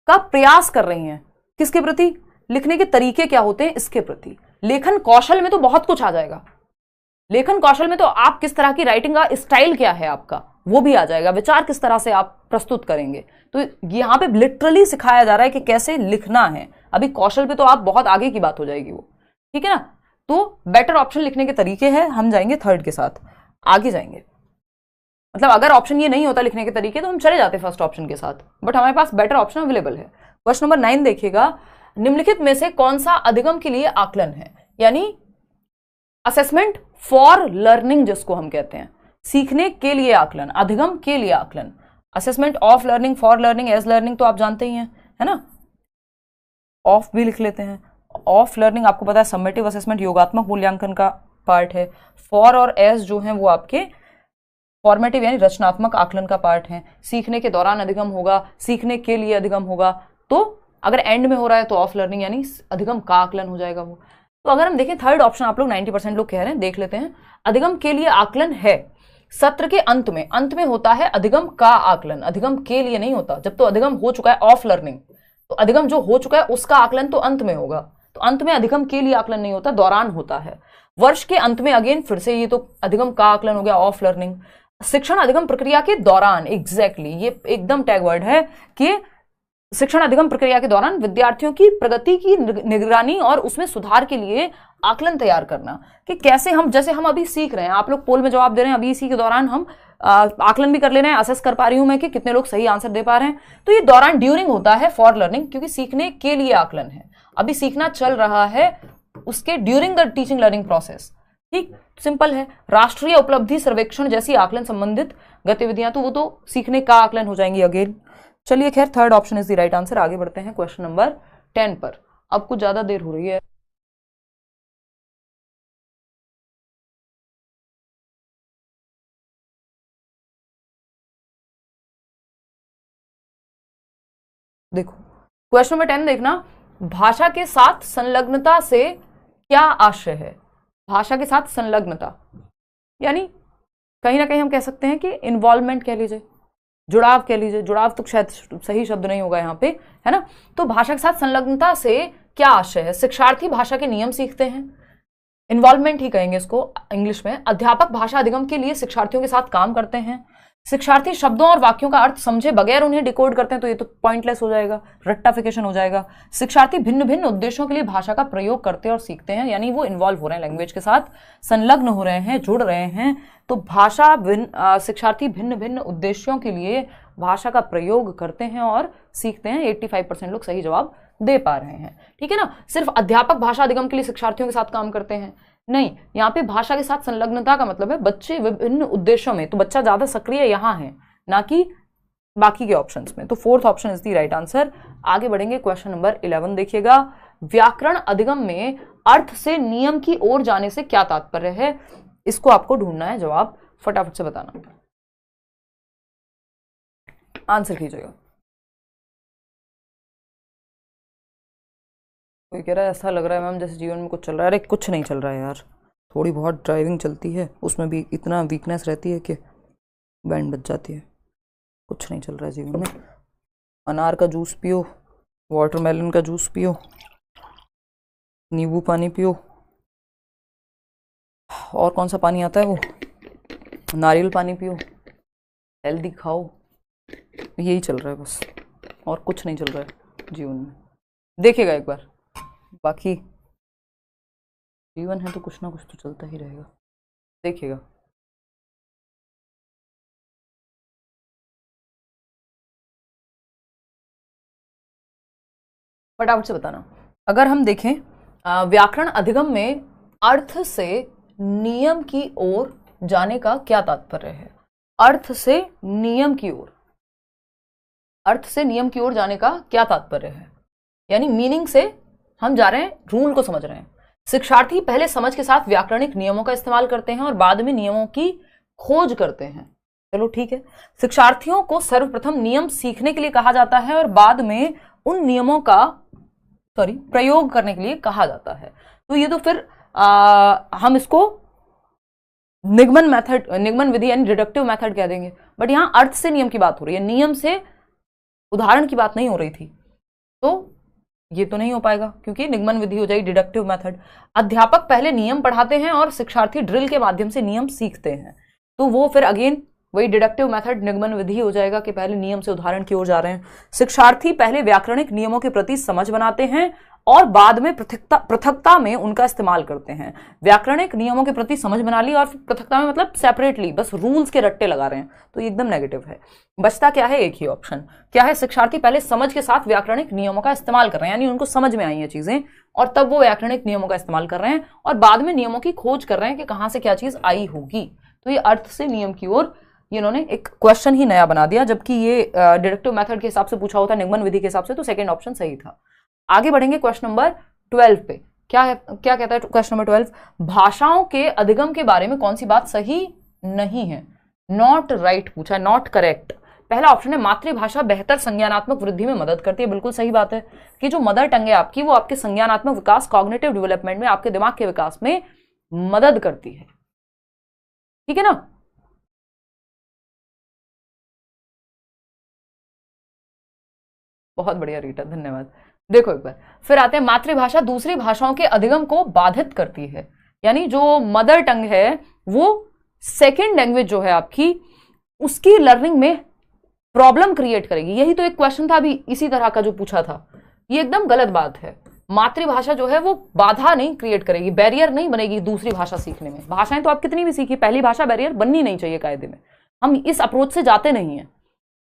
का प्रयास कर रही हैं, किसके प्रति, लिखने के तरीके क्या होते हैं इसके प्रति। लेखन कौशल में तो बहुत कुछ आ जाएगा, लेखन कौशल में तो आप किस तरह की राइटिंग का स्टाइल क्या है आपका वो भी आ जाएगा, विचार किस तरह से आप प्रस्तुत करेंगे, तो यहाँ पे लिटरली सिखाया जा रहा है कि कैसे लिखना है। अभी कौशल पे तो आप बहुत आगे की बात हो जाएगी वो, ठीक है ना। तो बेटर ऑप्शन लिखने के तरीके हैं, हम जाएंगे थर्ड के साथ, आगे जाएंगे, मतलब अगर ऑप्शन ये नहीं होता लिखने के तरीके तो हम चले जाते फर्स्ट ऑप्शन के साथ, बट हमारे पास बेटर ऑप्शन अवेलेबल है। क्वेश्चन नंबर 9 देखिएगा, निम्नलिखित में से कौन सा अधिगम के लिए आकलन है, यानी असेसमेंट फॉर लर्निंग जिसको हम कहते हैं, सीखने के लिए आकलन, अधिगम के लिए आकलन, assessment of learning, for learning, as learning तो आप जानते ही हैं, है ना, ऑफ भी लिख लेते हैं, ऑफ लर्निंग आपको पता है समेटिव असेसमेंट योगात्मक मूल्यांकन का पार्ट है। फॉर और एस जो है वो आपके फॉर्मेटिव यानी रचनात्मक आकलन का पार्ट है। सीखने के दौरान अधिगम होगा, सीखने के लिए अधिगम होगा। तो अगर एंड में हो रहा है तो ऑफ लर्निंग यानी अधिगम का आकलन हो जाएगा वो। तो अगर हम देखें थर्ड ऑप्शन, आप लोग 90% लोग कह रहे हैं, देख लेते हैं। अधिगम के लिए आकलन है, सत्र के अंत में होता है अधिगम का आकलन, अधिगम के लिए नहीं होता। जब तो अधिगम हो चुका है ऑफ लर्निंग, तो अधिगम जो हो चुका है उसका आकलन तो अंत में होगा। तो अंत में अधिगम के लिए आकलन नहीं होता, दौरान होता है। वर्ष के अंत में अगेन फिर से ये तो अधिगम का आकलन हो गया, ऑफ लर्निंग। शिक्षण अधिगम प्रक्रिया के दौरान, एग्जैक्टली ये एकदम टैग वर्ड है कि शिक्षण अधिगम प्रक्रिया के दौरान विद्यार्थियों की प्रगति की निगरानी और उसमें सुधार के लिए आकलन तैयार करना, कि कैसे हम, जैसे हम अभी सीख रहे हैं, आप लोग पोल में जवाब दे रहे हैं, अभी इसी के दौरान हम आकलन भी कर ले रहे हैं, असेस कर पा रही हूं मैं कि कितने लोग सही आंसर दे पा रहे हैं। तो ये दौरान ड्यूरिंग होता है फॉर लर्निंग, क्योंकि सीखने के लिए आकलन है, अभी सीखना चल रहा है, उसके during the teaching learning process. ठीक, सिंपल है। राष्ट्रीय उपलब्धि सर्वेक्षण जैसी आकलन संबंधित गतिविधियां, तो वो तो सीखने का आकलन हो जाएंगी अगेन। चलिए खैर, third option is the right answer. आगे बढ़ते हैं क्वेश्चन नंबर 10 पर। अब कुछ ज्यादा देर हो रही है। देखो क्वेश्चन नंबर 10 देखना, भाषा के साथ संलग्नता से क्या आशय है? भाषा के साथ संलग्नता यानी कहीं ना कहीं हम कह सकते हैं कि इन्वॉल्वमेंट कह लीजिए, जुड़ाव कह लीजिए। जुड़ाव तो शायद सही शब्द नहीं होगा यहाँ पे, है ना। तो भाषा के साथ संलग्नता से क्या आशय है? शिक्षार्थी भाषा के नियम सीखते हैं, इन्वॉल्वमेंट ही कहेंगे इसको इंग्लिश में। अध्यापक भाषा अधिगम के लिए शिक्षार्थियों के साथ काम करते हैं। शिक्षार्थी शब्दों और वाक्यों का अर्थ समझे बगैर उन्हें डिकोड करते हैं, तो ये तो पॉइंटलेस हो जाएगा, रट्टाफिकेशन हो जाएगा। शिक्षार्थी भिन्न भिन्न उद्देश्यों के लिए भाषा का प्रयोग करते हैं और सीखते हैं, यानी वो इन्वॉल्व हो रहे हैं, लैंग्वेज के साथ संलग्न हो रहे हैं, जुड़ रहे हैं। तो भाषा शिक्षार्थी भिन्न भिन्न उद्देश्यों के लिए भाषा का प्रयोग करते हैं और सीखते हैं। 85% लोग सही जवाब दे पा रहे हैं, ठीक है ना। सिर्फ अध्यापक भाषा अधिगम के लिए शिक्षार्थियों के साथ काम करते हैं, नहीं, यहाँ पे भाषा के साथ संलग्नता का मतलब है बच्चे विभिन्न उद्देश्यों में, तो बच्चा ज्यादा सक्रिय यहाँ है ना कि बाकी के ऑप्शंस में। तो fourth option is the right answer. आगे बढ़ेंगे, क्वेश्चन नंबर 11 देखिएगा। व्याकरण अधिगम में अर्थ से नियम की ओर जाने से क्या तात्पर्य है? इसको आपको ढूंढना है, जवाब फटाफट से बताना, आंसर कीजिएगा। कोई कह रहा है ऐसा लग रहा है मैम जैसे जीवन में कुछ चल रहा है। अरे कुछ नहीं चल रहा है यार, थोड़ी बहुत ड्राइविंग चलती है, उसमें भी इतना वीकनेस रहती है कि बैंड बज जाती है। कुछ नहीं चल रहा है जीवन में। अनार का जूस पियो, वाटरमेलन का जूस पियो, नींबू पानी पियो, और कौन सा पानी आता है वो, नारियल पानी पियो, हेल्दी खाओ, यही चल रहा है बस, और कुछ नहीं चल रहा है जीवन में। देखिएगा एक बार, बाकी जीवन है तो कुछ ना कुछ तो चलता ही रहेगा, देखिएगा। फटाफट से बताना। अगर हम देखें व्याकरण अधिगम में अर्थ से नियम की ओर जाने का क्या तात्पर्य है? अर्थ से नियम की ओर, अर्थ से नियम की ओर जाने का क्या तात्पर्य है? यानी मीनिंग से हम जा रहे हैं, रूल को समझ रहे हैं। शिक्षार्थी पहले समझ के साथ व्याकरणिक नियमों का इस्तेमाल करते हैं और बाद में नियमों की खोज करते हैं। चलो ठीक है। शिक्षार्थियों को सर्वप्रथम नियम सीखने के लिए कहा जाता है और बाद में उन नियमों का प्रयोग करने के लिए कहा जाता है। तो ये तो फिर हम इसको निगमन मेथड, निगमन विधि यानी डिडक्टिव मेथड कह देंगे। बट यहां अर्थ से नियम की बात हो रही है, नियम से उदाहरण की बात नहीं हो रही थी, तो ये तो नहीं हो पाएगा क्योंकि निगमन विधि हो जाएगी डिडक्टिव मेथड। अध्यापक पहले नियम पढ़ाते हैं और शिक्षार्थी ड्रिल के माध्यम से नियम सीखते हैं, तो वो फिर अगेन वही डिडक्टिव मेथड, निगमन विधि हो जाएगा कि पहले नियम से उदाहरण की ओर जा रहे हैं। शिक्षार्थी पहले व्याकरणिक नियमों के प्रति समझ बनाते हैं और बाद में पृथकता में उनका इस्तेमाल करते हैं। व्याकरणिक नियमों के प्रति समझ बना ली और पृथकता में मतलब सेपरेटली बस रूल्स के रट्टे लगा रहे हैं, तो ये एकदम नेगेटिव है। बचता क्या है? एक ही ऑप्शन क्या है? शिक्षार्थी पहले समझ के साथ व्याकरणिक नियमों का इस्तेमाल कर रहे हैं, यानी उनको समझ में आई है चीजें और तब वो व्याकरणिक नियमों का इस्तेमाल कर रहे हैं और बाद में नियमों की खोज कर रहे हैं कि कहां से क्या चीज आई होगी। तो ये अर्थ से नियम की ओर इन्होंने एक क्वेश्चन ही नया बना दिया, जबकि ये डिडक्टिव मेथड के हिसाब से पूछा होता, निगमन विधि के हिसाब से, तो सेकंड ऑप्शन सही था। आगे बढ़ेंगे, क्वेश्चन नंबर 12 पे क्या है, क्या कहता है क्वेश्चन नंबर 12? भाषाओं के अधिगम के बारे में कौन सी बात सही नहीं है? नॉट राइट पूछा है, नॉट करेक्ट। पहला ऑप्शन है मातृभाषा बेहतर संज्ञानात्मक वृद्धि में मदद करती है, बिल्कुल सही बात है कि जो मदर टंग है आपकी वो आपके संज्ञानात्मक विकास, कॉग्निटिव डेवलपमेंट में, आपके दिमाग के विकास में मदद करती है, ठीक है ना। बहुत बढ़िया रीटा, धन्यवाद। देखो एक बार फिर आते हैं, मातृभाषा दूसरी भाषाओं के अधिगम को बाधित करती है, यानी जो मदर टंग है वो सेकेंड लैंग्वेज जो है आपकी उसकी लर्निंग में प्रॉब्लम क्रिएट करेगी। यही तो एक क्वेश्चन था अभी इसी तरह का जो पूछा था, ये एकदम गलत बात है। मातृभाषा जो है वो बाधा नहीं क्रिएट करेगी, बैरियर नहीं बनेगी दूसरी भाषा सीखने में। भाषाएं तो आप कितनी भी सीखी, पहली भाषा बैरियर बननी नहीं चाहिए कायदे में, हम इस अप्रोच से जाते नहीं है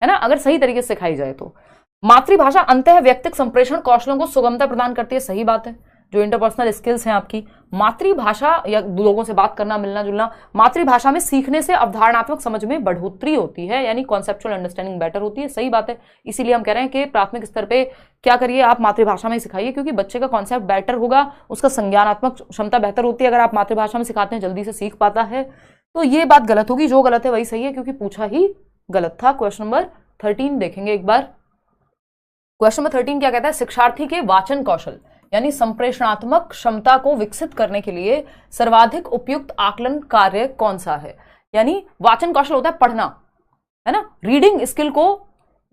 ना, अगर सही तरीके से सिखाई जाए तो। मातृभाषा अंतः व्यक्तिक संप्रेषण कौशलों को सुगमता प्रदान करती है, सही बात है। जो इंटरपर्सनल स्किल्स हैं आपकी, मातृभाषा या लोगों से बात करना, मिलना जुलना, मातृभाषा में सीखने से अवधारणात्मक समझ में बढ़ोतरी होती है, यानी कॉन्सेप्चुअल अंडरस्टैंडिंग बेटर होती है, सही बात है। इसीलिए हम कह रहे हैं कि प्राथमिक स्तर पे क्या करिए, आप मातृभाषा में ही सिखाइए, क्योंकि बच्चे का कॉन्सेप्ट बेटर होगा, उसका संज्ञानात्मक क्षमता बेहतर होती है। अगर आप मातृभाषा में सिखाते हैं जल्दी से सीख पाता है, तो ये बात गलत होगी। जो गलत है वही सही है, क्योंकि पूछा ही गलत था। क्वेश्चन नंबर 13 देखेंगे एक बार। क्वेश्चन नंबर 13 क्या कहता है? शिक्षार्थी के वाचन कौशल यानी संप्रेषणात्मक क्षमता को विकसित करने के लिए सर्वाधिक उपयुक्त आकलन कार्य कौन सा है? यानी वाचन कौशल होता है पढ़ना, है ना, रीडिंग स्किल को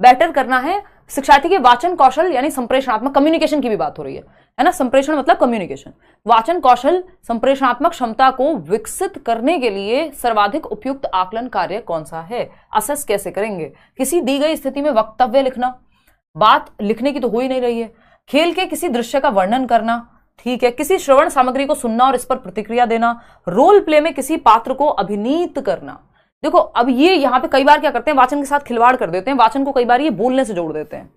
बेटर करना है। शिक्षार्थी के वाचन कौशल यानी संप्रेषणात्मक, कम्युनिकेशन की भी बात हो रही है ना, संप्रेषण मतलब कम्युनिकेशन। वाचन कौशल संप्रेषणात्मक क्षमता को विकसित करने के लिए सर्वाधिक उपयुक्त आकलन कार्य कौन सा है? असेस कैसे करेंगे? किसी दी गई स्थिति में वक्तव्य लिखना, बात लिखने की तो हो ही नहीं रही है। खेल के किसी दृश्य का वर्णन करना, ठीक है। किसी श्रवण सामग्री को सुनना और इस पर प्रतिक्रिया देना। रोल प्ले में किसी पात्र को अभिनीत करना। देखो अब ये यहां पे कई बार क्या करते हैं, वाचन के साथ खिलवाड़ कर देते हैं, वाचन को कई बार ये बोलने से जोड़ देते हैं।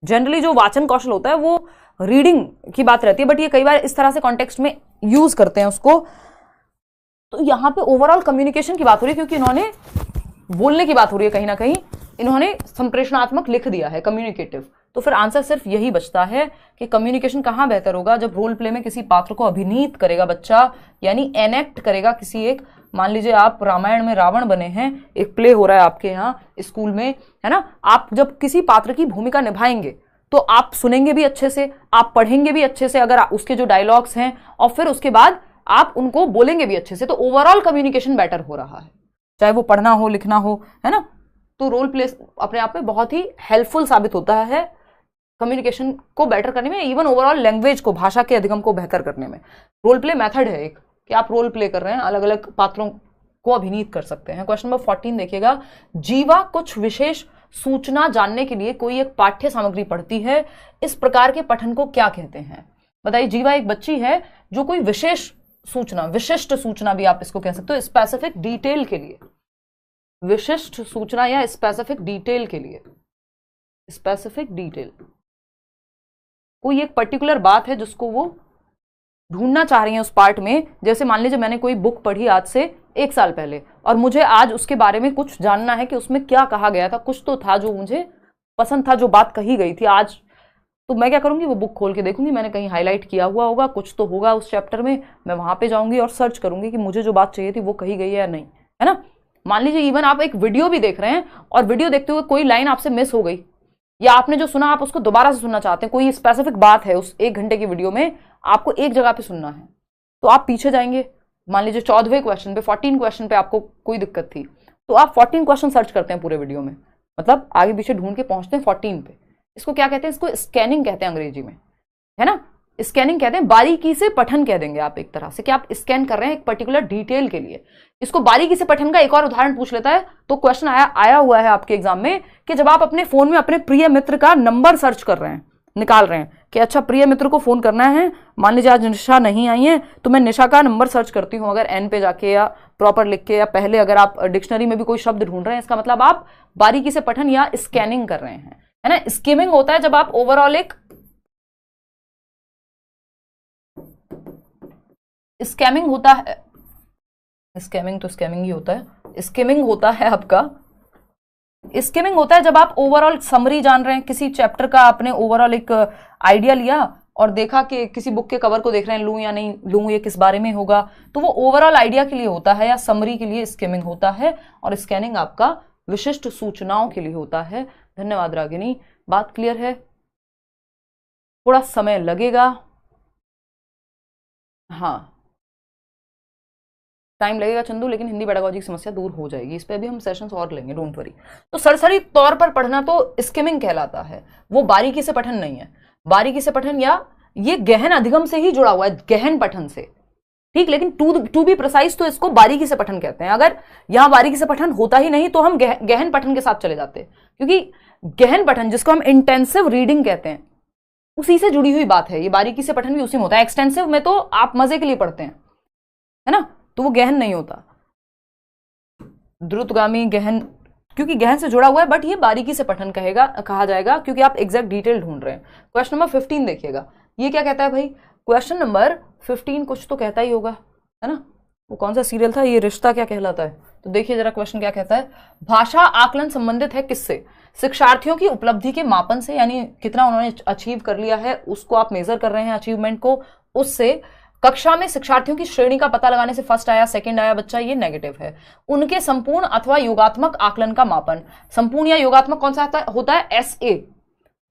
जनरली जो वाचन कौशल होता है वो रीडिंग की बात रहती है, बट ये कई बार इस तरह से कॉन्टेक्स्ट में यूज करते हैं उसको। तो यहां पे ओवरऑल कम्युनिकेशन की बात हो रही है, क्योंकि इन्होंने बोलने की बात हो रही है, कहीं ना कहीं इन्होंने संप्रेषणात्मक लिख दिया है, कम्युनिकेटिव। तो फिर आंसर सिर्फ यही बचता है कि कम्युनिकेशन कहां बेहतर होगा? जब रोल प्ले में किसी पात्र को अभिनीत करेगा बच्चा, यानी एनेक्ट करेगा किसी एक, मान लीजिए आप रामायण में रावण बने हैं, एक प्ले हो रहा है आपके यहाँ स्कूल में, है ना, आप जब किसी पात्र की भूमिका निभाएंगे तो आप सुनेंगे भी अच्छे से, आप पढ़ेंगे भी अच्छे से अगर उसके जो डायलॉग्स हैं, और फिर उसके बाद आप उनको बोलेंगे भी अच्छे से, तो ओवरऑल कम्युनिकेशन बेटर हो रहा है, चाहे वो पढ़ना हो, लिखना हो, है ना। तो रोल प्ले अपने आप में बहुत ही हेल्पफुल साबित होता है कम्युनिकेशन को बेटर करने में, इवन ओवरऑल लैंग्वेज को, भाषा के अधिगम को बेहतर करने में। रोल प्ले मेथड है एक, कि आप रोल प्ले कर रहे हैं, अलग अलग पात्रों को अभिनीत कर सकते हैं। क्वेश्चन नंबर 14 देखिएगा। जीवा कुछ विशेष सूचना जानने के लिए कोई एक पाठ्य सामग्री पढ़ती है, इस प्रकार के पठन को क्या कहते हैं? बताइए। जीवा एक बच्ची है जो कोई विशेष सूचना, विशिष्ट सूचना भी आप इसको कह सकते हो, स्पेसिफिक डिटेल के लिए, विशिष्ट सूचना या स्पेसिफिक डिटेल के लिए, स्पेसिफिक डिटेल, कोई एक पर्टिकुलर बात है जिसको वो ढूंढना चाह रही है उस पार्ट में। जैसे मान लीजिए मैंने कोई बुक पढ़ी आज से 1 साल पहले, और मुझे आज उसके बारे में कुछ जानना है कि उसमें क्या कहा गया था, कुछ तो था जो मुझे पसंद था, जो बात कही गई थी आज। तो मैं क्या करूंगी, वो बुक खोल के देखूंगी, मैंने कहीं हाईलाइट किया हुआ होगा, कुछ तो होगा उस चैप्टर में, मैं वहां पे जाऊंगी और सर्च करूंगी कि मुझे जो बात चाहिए थी वो कही गई है या नहीं, है ना। मान लीजिए इवन आप एक वीडियो भी देख रहे हैं और वीडियो देखते हुए कोई लाइन आपसे मिस हो गई, या आपने जो सुना आप उसको दोबारा से सुनना चाहते हैं, कोई स्पेसिफिक बात है उस 1 घंटे की वीडियो में, आपको एक जगह पे सुनना है, तो आप पीछे जाएंगे। मान लीजिए 14वें क्वेश्चन पे, 14 क्वेश्चन पे आपको कोई दिक्कत थी, तो आप 14 क्वेश्चन सर्च करते हैं पूरे वीडियो में, मतलब आगे पीछे ढूंढ के पहुंचते हैं 14 पे। इसको क्या कहते हैं? इसको स्कैनिंग कहते हैं अंग्रेजी में, है ना, स्कैनिंग कहते हैं। बारीकी से पठन कह देंगे आप एक तरह से, कि आप स्कैन कर रहे हैं एक पर्टिकुलर डिटेल के लिए। इसको बारीकी से पठन का एक और उदाहरण पूछ लेता है, तो क्वेश्चन आया हुआ है आपके एग्जाम में कि जब आप अपने फोन में अपने प्रिय मित्र का नंबर सर्च कर रहे हैं, निकाल रहे हैं कि अच्छा प्रिय मित्र को फोन करना है, मान लीजिए आज निशा नहीं आई है तो मैं निशा का नंबर सर्च करती हूँ, अगर एन पे जाके या प्रॉपर लिख के, या पहले अगर आप डिक्शनरी में भी कोई शब्द ढूंढ रहे हैं, इसका मतलब आप बारीकी से पठन या स्कैनिंग कर रहे हैं, है ना। स्किमिंग होता है जब आप ओवरऑल एक, स्कैमिंग होता है, स्कैमिंग तो स्कैमिंग ही होता है, स्किमिंग होता है आपका, स्किमिंग होता है जब आप ओवरऑल समरी जान रहे हैं किसी चैप्टर का, आपने ओवरऑल एक आइडिया लिया और देखा कि किसी बुक के कवर को देख रहे हैं, लूं या नहीं लूं, ये किस बारे में होगा, तो वो ओवरऑल आइडिया के लिए होता है या समरी के लिए स्किमिंग होता है, और स्कैनिंग आपका विशिष्ट सूचनाओं के लिए होता है। धन्यवाद रागिनी, बात क्लियर है? थोड़ा समय लगेगा, हाँ टाइम लगेगा चंदू, लेकिन हिंदी पेडागोजी की समस्या दूर हो जाएगी। इस पे भी हम सेशंस और लेंगे, डोंट वरी। तो सरसरी तौर पर पढ़ना तो स्किमिंग कहलाता है, वो बारीकी से पठन नहीं है। बारीकी से पठन या ये गहन अधिगम से ही जुड़ा हुआ है, गहन पठन से, ठीक। लेकिन टू बी प्रिसाइज तो इसको बारीकी से पठन कहते हैं। अगर यहां बारीकी से पठन होता ही नहीं तो हम गहन पठन के साथ चले जाते, क्योंकि गहन पठन जिसको हम इंटेंसिव रीडिंग कहते हैं उसी से जुड़ी हुई बात है। ये बारीकी से पठन भी उसी में होता है। एक्सटेंसिव में तो आप मजे के लिए पढ़ते हैं, है ना, तो वो गहन नहीं होता। द्रुतगामी गहन, क्योंकि गहन से जुड़ा हुआ है, बट ये बारीकी से पठन कहा जाएगा, क्योंकि आप एग्जैक्ट डिटेल ढूंढ रहे हैं। क्वेश्चन नंबर 15 देखिएगा, ये क्या कहता है भाई? क्वेश्चन नंबर 15 कुछ तो कहता ही होगा, है ना, वो कौन सा सीरियल था, ये रिश्ता क्या कहलाता है? तो देखिए जरा क्वेश्चन क्या कहता है। भाषा आकलन संबंधित है किससे? शिक्षार्थियों की उपलब्धि के मापन से, यानी कितना उन्होंने अचीव कर लिया है उसको आप मेजर कर रहे हैं, अचीवमेंट को, उससे। कक्षा में शिक्षार्थियों की श्रेणी का पता लगाने से फर्स्ट आया सेकंड आया बच्चा, ये नेगेटिव है। उनके संपूर्ण अथवा योगात्मक आकलन का मापन, संपूर्ण या योगात्मक कौन सा होता है? एसए,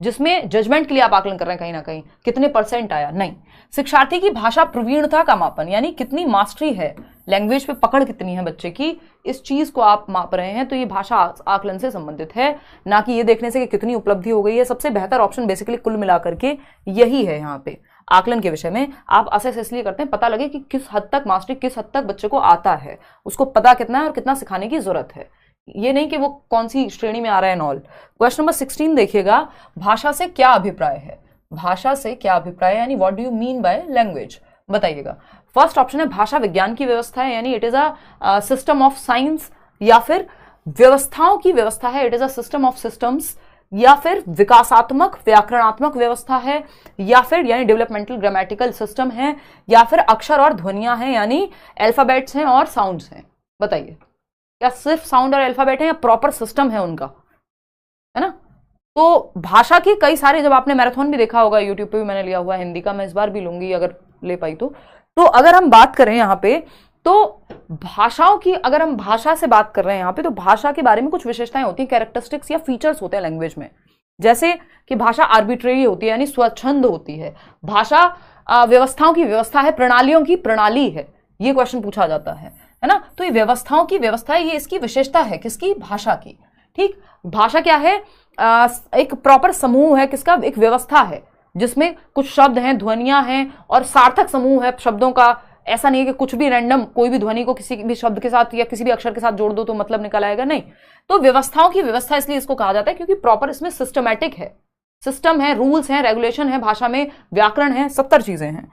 जिसमें जजमेंट के लिए आप आकलन कर रहे हैं कहीं ना कहीं, कितने परसेंट आया, नहीं। शिक्षार्थी की भाषा प्रवीणता का मापन, यानी कितनी मास्टरी है, लैंग्वेज पे पकड़ कितनी है बच्चे की, इस चीज को आप माप रहे हैं, तो ये भाषा आकलन से संबंधित है, ना कि ये देखने से कि कितनी उपलब्धि हो गई है। सबसे बेहतर ऑप्शन बेसिकली कुल मिलाकर के यही है। यहाँ पे आकलन के विषय में आप असेस इसलिए करते हैं, पता लगे कि किस हद तक मास्टरी, किस हद तक बच्चे को आता है, उसको पता कितना है और कितना सिखाने की जरूरत है, ये नहीं कि वो कौन सी श्रेणी में आ रहा है नॉल। क्वेश्चन नंबर 16 देखिएगा, भाषा से क्या अभिप्राय है? भाषा से क्या अभिप्राय है, यानी what do you mean by language, बताइएगा। फर्स्ट ऑप्शन है भाषा विज्ञान की व्यवस्था है, यानी it is a system of science, या फिर व्यवस्थाओं की व्यवस्था है, it is a system of systems, या फिर विकासात्मक व्याकरणात्मक व्यवस्था है, या फिर यानी डेवलपमेंटल ग्रामेटिकल सिस्टम है, या फिर अक्षर और ध्वनियां हैं, यानी अल्फाबेट्स हैं और साउंड्स हैं। बताइए, या सिर्फ साउंड और अल्फाबेट है या प्रॉपर सिस्टम है उनका, है ना। तो भाषा के कई सारे, जब आपने मैराथन भी देखा होगा, यूट्यूब पे भी मैंने लिया हुआ हिंदी का, मैं इस बार भी लूंगी अगर ले पाई तो अगर हम बात करें यहाँ पे, तो भाषाओं की, अगर हम भाषा से बात कर रहे हैं यहाँ पे, तो भाषा के बारे में कुछ विशेषताएं होती हैं, कैरेक्टरिस्टिक्स या फीचर्स होते हैं लैंग्वेज में। जैसे कि भाषा आर्बिट्रेरी होती है, यानी स्वच्छंद होती है। भाषा व्यवस्थाओं की व्यवस्था है, प्रणालियों की प्रणाली है, ये क्वेश्चन पूछा जाता है ना। तो ये व्यवस्थाओं की व्यवस्था है, ये इसकी विशेषता है, किसकी? भाषा की, ठीक। भाषा क्या है? एक प्रॉपर समूह है, किसका? एक व्यवस्था है, जिसमें कुछ शब्द हैं, ध्वनियां हैं, और सार्थक समूह है शब्दों का। ऐसा नहीं है कि कुछ भी रैंडम कोई भी ध्वनि को किसी भी शब्द के साथ या किसी भी अक्षर के साथ जोड़ दो तो मतलब निकल आएगा, नहीं। तो व्यवस्थाओं की व्यवस्था इसलिए इसको कहा जाता है क्योंकि प्रॉपर इसमें सिस्टमैटिक है, सिस्टम है, रूल्स हैं, रेगुलेशन है, भाषा में व्याकरण है, 70 चीजें हैं,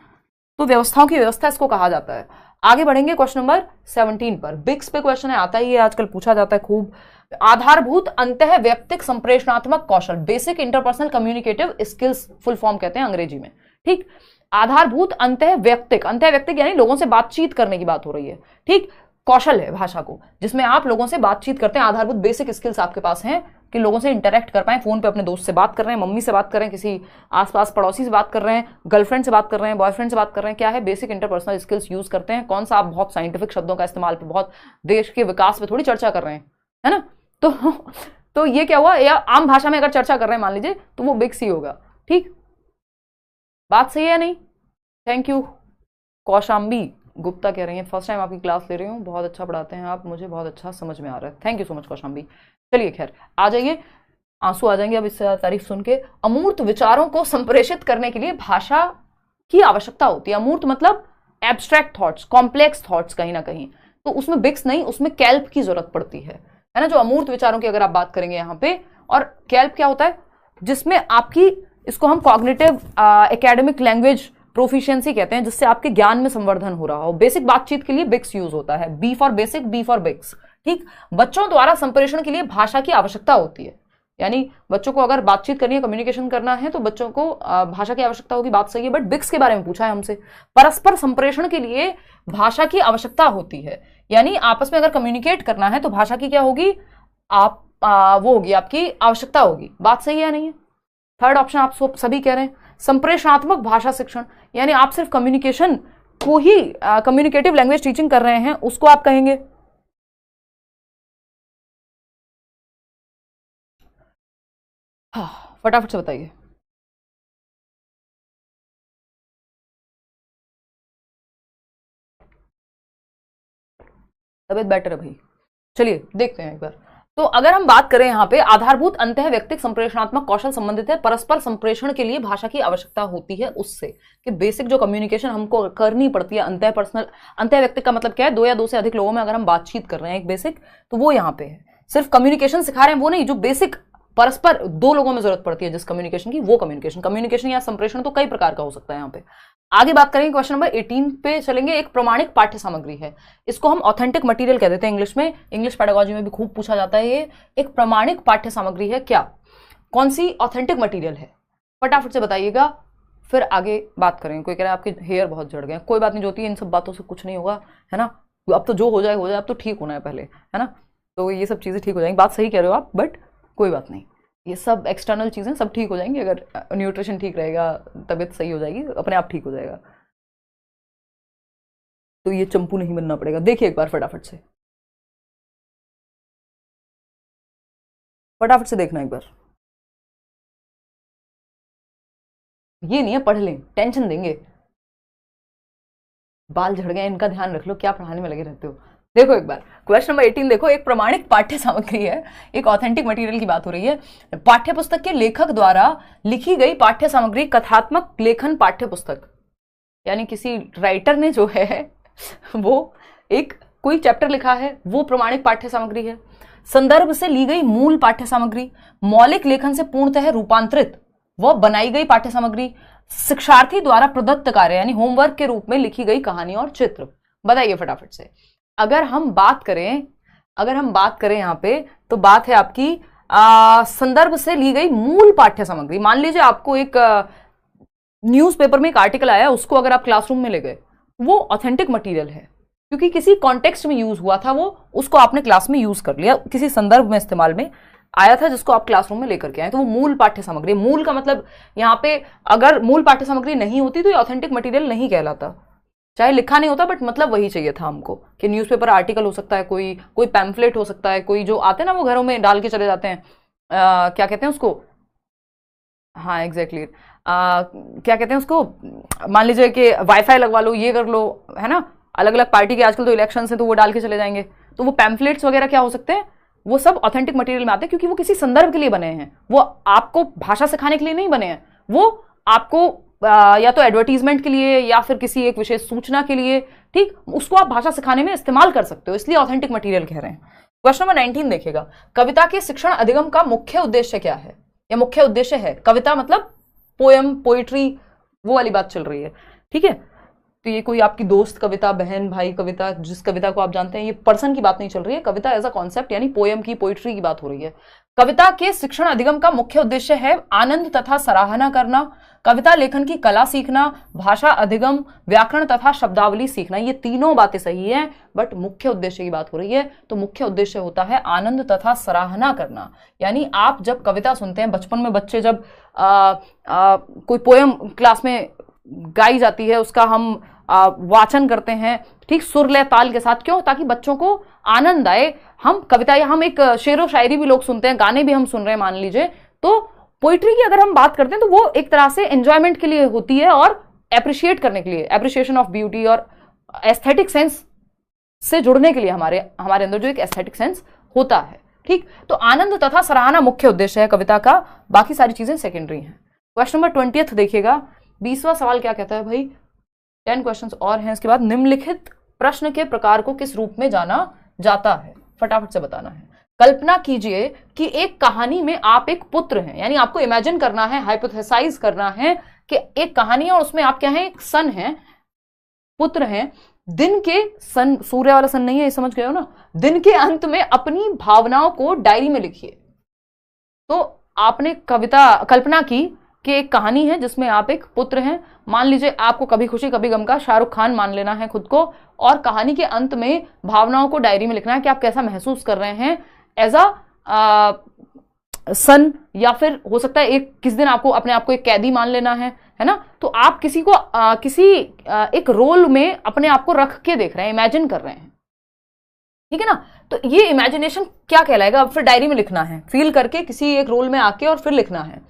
तो व्यवस्थाओं की व्यवस्था इसको कहा जाता है। आगे बढ़ेंगे क्वेश्चन नंबर 17 पर। बिक्स पे क्वेश्चन है, आता ही है, आजकल पूछा जाता है खूब। आधारभूत अंतः व्यक्तिक संप्रेषणात्मक कौशल, basic interpersonal communicative skills full form कहते हैं अंग्रेजी में, ठीक। आधारभूत अंतः व्यक्तिक यानी लोगों से बातचीत करने की बात हो रही है, ठीक। कौशल है भाषा को, जिसमें आप लोगों से बातचीत करते हैं, आधारभूत बेसिक स्किल्स आपके पास हैं कि लोगों से इंटरेक्ट कर पाए, फोन पे अपने दोस्त से बात कर रहे हैं, मम्मी से बात कर रहे हैं, किसी आसपास पड़ोसी से बात कर रहे हैं, गर्लफ्रेंड से बात कर रहे हैं, बॉयफ्रेंड से बात कर रहे हैं, क्या है? बेसिक इंटरपर्सनल स्किल्स यूज करते हैं। कौन सा? आप बहुत साइंटिफिक शब्दों का इस्तेमाल पे, बहुत देश के विकास पे थोड़ी चर्चा कर रहे हैं, है ना। तो ये क्या हुआ, या आम भाषा में अगर चर्चा कर रहे हैं मान लीजिए, तो वो बिक्स ही होगा, ठीक। बात सही है नहीं? Thank you. कौशाम्बी गुप्ता कह रही हैं, फर्स्ट टाइम आपकी क्लास ले रही हूँ, बहुत अच्छा पढ़ाते हैं आप, मुझे बहुत अच्छा समझ में आ रहा है, thank you so much Kaushambi. चलिए खैर आ जाइए, आंसू आ जाएंगे अब इससे तारीफ सुन के। अमूर्त विचारों को संप्रेषित करने के लिए भाषा की आवश्यकता होती है। अमूर्त मतलब एब्स्ट्रैक्ट थॉट्स, कॉम्प्लेक्स थॉट्स कहीं ना कहीं, तो उसमें बिक्स नहीं, उसमें कैल्प की जरूरत पड़ती है ना। जो अमूर्त विचारों की अगर आप बात करेंगे यहाँ पे, और कैल्प क्या होता है? जिसमें आपकी, इसको हम कॉग्निटिव एकेडमिक लैंग्वेज प्रोफिशिएंसी कहते हैं, जिससे आपके ज्ञान में संवर्धन हो रहा हो। बेसिक बातचीत के लिए बिक्स यूज होता है, B for basic, B for BICS, ठीक। बच्चों द्वारा संप्रेषण के लिए भाषा की आवश्यकता होती है, यानी बच्चों को अगर बातचीत करनी है, कम्युनिकेशन करना है, तो बच्चों को भाषा की आवश्यकता होगी, बात सही है। बट बिक्स के बारे में पूछा है हमसे। परस्पर संप्रेषण के लिए भाषा की आवश्यकता होती है, यानी आपस में अगर कम्युनिकेट करना है तो भाषा की क्या होगी? वो होगी आपकी आवश्यकता होगी। बात सही है नहीं है? थर्ड ऑप्शन आप सभी कह रहे हैं। संप्रेषणात्मक भाषा शिक्षण, यानी आप सिर्फ कम्युनिकेशन को ही कम्युनिकेटिव लैंग्वेज टीचिंग कर रहे हैं, उसको आप कहेंगे। हाँ, फटाफट से बताइए। तबियत बेटर है भाई? चलिए देखते हैं एक बार। तो अगर हम बात करें यहाँ पे आधारभूत अंतः व्यक्तिक संप्रेषणात्मक कौशल संबंधित है, परस्पर संप्रेषण के लिए भाषा की आवश्यकता होती है उससे, कि बेसिक जो कम्युनिकेशन हमको करनी पड़ती है अंतः पर्सनल, अंतः व्यक्तिक का मतलब क्या है, दो या दो से अधिक लोगों में अगर हम बातचीत कर रहे हैं एक बेसिक, तो वो यहाँ पे है। सिर्फ कम्युनिकेशन सिखा रहे हैं वो नहीं, जो बेसिक परस्पर दो लोगों में जरूरत पड़ती है जिस कम्युनिकेशन की, वो कम्युनिकेशन या संप्रेषण तो कई प्रकार का हो सकता है यहाँ पे। आगे बात करेंगे, क्वेश्चन नंबर 18 पे चलेंगे। एक प्रमाणिक पाठ्य सामग्री है, इसको हम ऑथेंटिक मटेरियल कह देते हैं इंग्लिश में, इंग्लिश पेडागोजी में भी खूब पूछा जाता है। ये एक प्रमाणिक पाठ्य सामग्री है क्या, कौन सी ऑथेंटिक मटेरियल है, फटाफट से बताइएगा, फिर आगे बात करेंगे। कोई कह रहा है आपके हेयर बहुत झड़ गए, कोई बात नहीं, ज्योति इन सब बातों से कुछ नहीं होगा, है ना, अब तो जो हो जाए हो जाए, अब तो ठीक होना है पहले, है ना, तो ये सब चीजें ठीक हो जाएंगी। बात सही कह रहे हो आप, बट कोई बात नहीं, ये सब एक्सटर्नल चीजें सब ठीक हो जाएंगी, अगर न्यूट्रिशन ठीक रहेगा, तबीयत सही हो जाएगी, अपने आप ठीक हो जाएगा। तो ये चंपू नहीं बनना पड़ेगा। देखिए एक बार फटाफट से, फटाफट से देखना एक बार, ये नहीं है पढ़ लें, टेंशन देंगे, बाल झड़ गए इनका ध्यान रख लो, क्या पढ़ाने में लगे रहते हो। देखो एक बार क्वेश्चन नंबर 18 देखो, एक प्रमाणिक पाठ्य सामग्री है, एक ऑथेंटिक मटेरियल की बात हो रही है। पाठ्य पुस्तक के लेखक द्वारा लिखी गई पाठ्य सामग्री कथात्मक लेखन पाठ्य पुस्तक, यानी किसी राइटर ने जो है वो एक कोई चैप्टर लिखा है, वो प्रमाणिक पाठ्य सामग्री है। संदर्भ से ली गई मूल पाठ्य सामग्री, मौलिक लेखन से पूर्णतः रूपांतरित व बनाई गई पाठ्य सामग्री, शिक्षार्थी द्वारा प्रदत्त कार्य यानी होमवर्क के रूप में लिखी गई कहानी और चित्र। बताइए फटाफट से। अगर हम बात करें यहाँ पे, तो बात है आपकी संदर्भ से ली गई मूल पाठ्य सामग्री। मान लीजिए आपको एक न्यूज़पेपर में एक आर्टिकल आया, उसको अगर आप क्लासरूम में ले गए, वो ऑथेंटिक मटेरियल है, क्योंकि किसी कॉन्टेक्स्ट में यूज हुआ था, वो उसको आपने क्लास में यूज कर लिया, किसी संदर्भ में इस्तेमाल में आया था जिसको आप क्लासरूम में लेकर के आए, तो वो मूल पाठ्य सामग्री। मूल का मतलब यहाँ पे अगर मूल पाठ्य सामग्री नहीं होती तो ये ऑथेंटिक मटेरियल नहीं कहलाता, चाहे लिखा नहीं होता, बट मतलब वही चाहिए था हमको कि न्यूज़पेपर आर्टिकल हो सकता है, कोई पैम्फलेट हो सकता है, कोई जो आते हैं ना वो घरों में डाल के चले जाते हैं, क्या कहते हैं उसको, हाँ एग्जैक्टली क्या कहते हैं उसको, मान लीजिए कि वाईफाई लगवा लो, ये कर लो, है ना, अलग अलग पार्टी के आजकल तो इलेक्शन है तो वो डाल के चले जाएंगे, तो वो पैम्फलेट्स वगैरह क्या हो सकते हैं, वो सब ऑथेंटिक मटेरियल में आते हैं, क्योंकि वो किसी संदर्भ के लिए बने हैं, वो आपको भाषा सिखाने के लिए नहीं बने हैं, वो आपको या तो एडवर्टीजमेंट के लिए या फिर किसी एक विशेष सूचना के लिए, ठीक, उसको आप भाषा सिखाने में इस्तेमाल कर सकते हो, इसलिए ऑथेंटिक मटेरियल कह रहे हैं। क्वेश्चन नंबर 19 देखिएगा, कविता के शिक्षण अधिगम का मुख्य उद्देश्य क्या है, या मुख्य उद्देश्य है, कविता मतलब पोएम, पोइट्री, वो वाली बात चल रही है, ठीक है, तो ये कोई आपकी दोस्त कविता, बहन भाई कविता, जिस कविता को आप जानते हैं, ये पर्सन की बात नहीं चल रही है, कविता एज अ कॉन्सेप्ट यानी पोएम की, पोइट्री की बात हो रही है। कविता के शिक्षण अधिगम का मुख्य उद्देश्य है आनंद तथा सराहना करना, कविता लेखन की कला सीखना, भाषा अधिगम, व्याकरण तथा शब्दावली सीखना। ये तीनों बातें सही हैं, बट मुख्य उद्देश्य की बात हो रही है, तो मुख्य उद्देश्य होता है आनंद तथा सराहना करना। यानी आप जब कविता सुनते हैं, बचपन में बच्चे जब कोई पोएम क्लास में गाई जाती है, उसका हम वाचन करते हैं, ठीक, सुर लय ताल के साथ, क्यों, ताकि बच्चों को आनंद आए। हम कविता या हम एक शेर व शायरी भी लोग सुनते हैं, गाने भी हम सुन रहे हैं मान लीजिए, तो पोइट्री की अगर हम बात करते हैं तो वो एक तरह से एंजॉयमेंट के लिए होती है और एप्रिशिएट करने के लिए, एप्रिशिएशन ऑफ ब्यूटी और एस्थेटिक सेंस से जुड़ने के लिए हमारे अंदर जो एक एस्थेटिक सेंस होता है, ठीक, तो आनंद तथा सराहना मुख्य उद्देश्य है कविता का, बाकी सारी चीजें सेकेंडरी हैं। क्वेश्चन नंबर 20 देखिएगा, 20वां सवाल क्या कहता है भाई, 10 क्वेश्चंस और हैं इसके बाद, निम्नलिखित प्रश्न के प्रकार को किस रूप में जाना जाता है, फटाफट से बताना है। कल्पना कीजिए कि एक कहानी में आप एक पुत्र हैं, यानी आपको इमेजिन करना है, हाइपोथेसाइज करना है कि एक कहानी है और उसमें आप क्या हैं, एक सन है, पुत्र हैं, दिन के सन, सूर्य वाला सन नहीं है, ये समझ गए हो ना, दिन के अंत में अपनी भावनाओं को डायरी में लिखिए। तो आपने कल्पना की कि एक कहानी है जिसमें आप एक पुत्र हैं, मान लीजिए आपको कभी खुशी कभी गम का शाहरुख खान मान लेना है खुद को, और कहानी के अंत में भावनाओं को डायरी में लिखना है कि आप कैसा महसूस कर रहे हैं एज अ सन, या फिर हो सकता है एक किस दिन आपको अपने आप को एक कैदी मान लेना है ना। तो आप किसी को एक रोल में अपने आप को रख के देख रहे हैं, इमेजिन कर रहे हैं, ठीक है ना। तो ये इमेजिनेशन क्या कहलाएगा, अब फिर डायरी में लिखना है, फील करके किसी एक रोल में आके और फिर लिखना है।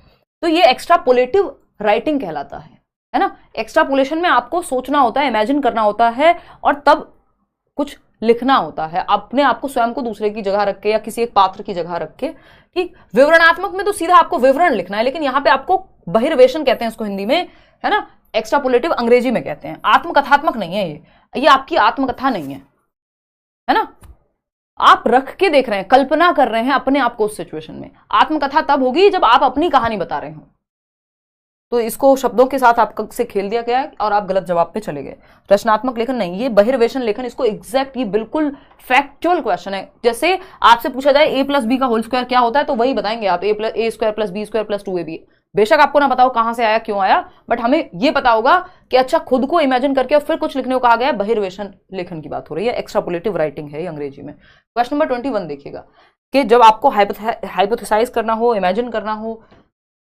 तो ये एक्स्ट्रापोलेटिव राइटिंग कहलाता है ना। एक्स्ट्रापोलेशन में आपको सोचना होता है, इमेजिन करना होता है और तब कुछ लिखना होता है, अपने आप को स्वयं को दूसरे की जगह रख के या किसी एक पात्र की जगह रख के, ठीक। विवरणात्मक में तो सीधा आपको विवरण लिखना है, लेकिन यहां पे आपको बहिर्वेशन कहते हैं इसको हिंदी में, है ना। एक्स्ट्रापोलेटिव अंग्रेजी में कहते हैं। आत्मकथात्मक नहीं है ये आपकी आत्मकथा नहीं है ना। आप रख के देख रहे हैं, कल्पना कर रहे हैं अपने आप को उस सिचुएशन में। आत्मकथा तब होगी जब आप अपनी कहानी बता रहे हो। तो इसको शब्दों के साथ आपसे खेल दिया गया है और आप गलत जवाब पे चले गए। रचनात्मक लेखन नहीं, ये बहिर्वेशन लेखन, इसको एग्जैक्ट, ये बिल्कुल फैक्चुअल क्वेश्चन है। जैसे आपसे पूछा जाए a + b का होल स्क्वायर क्या होता है, तो वही बताएंगे आप, a² + b² + 2ab। बेशक आपको ना बताओ कहां से आया, क्यों आया, बट हमें ये पता होगा कि अच्छा खुद को इमेजिन करके और फिर कुछ लिखने को कहा गया है। बहिर्वेशन लेखन की बात हो रही है, एक्स्ट्रापोलेटिव राइटिंग है ये अंग्रेजी में। क्वेश्चन नंबर 21 देखिएगा कि जब आपको हाइपोथेसाइज करना हो, इमेजिन करना हो,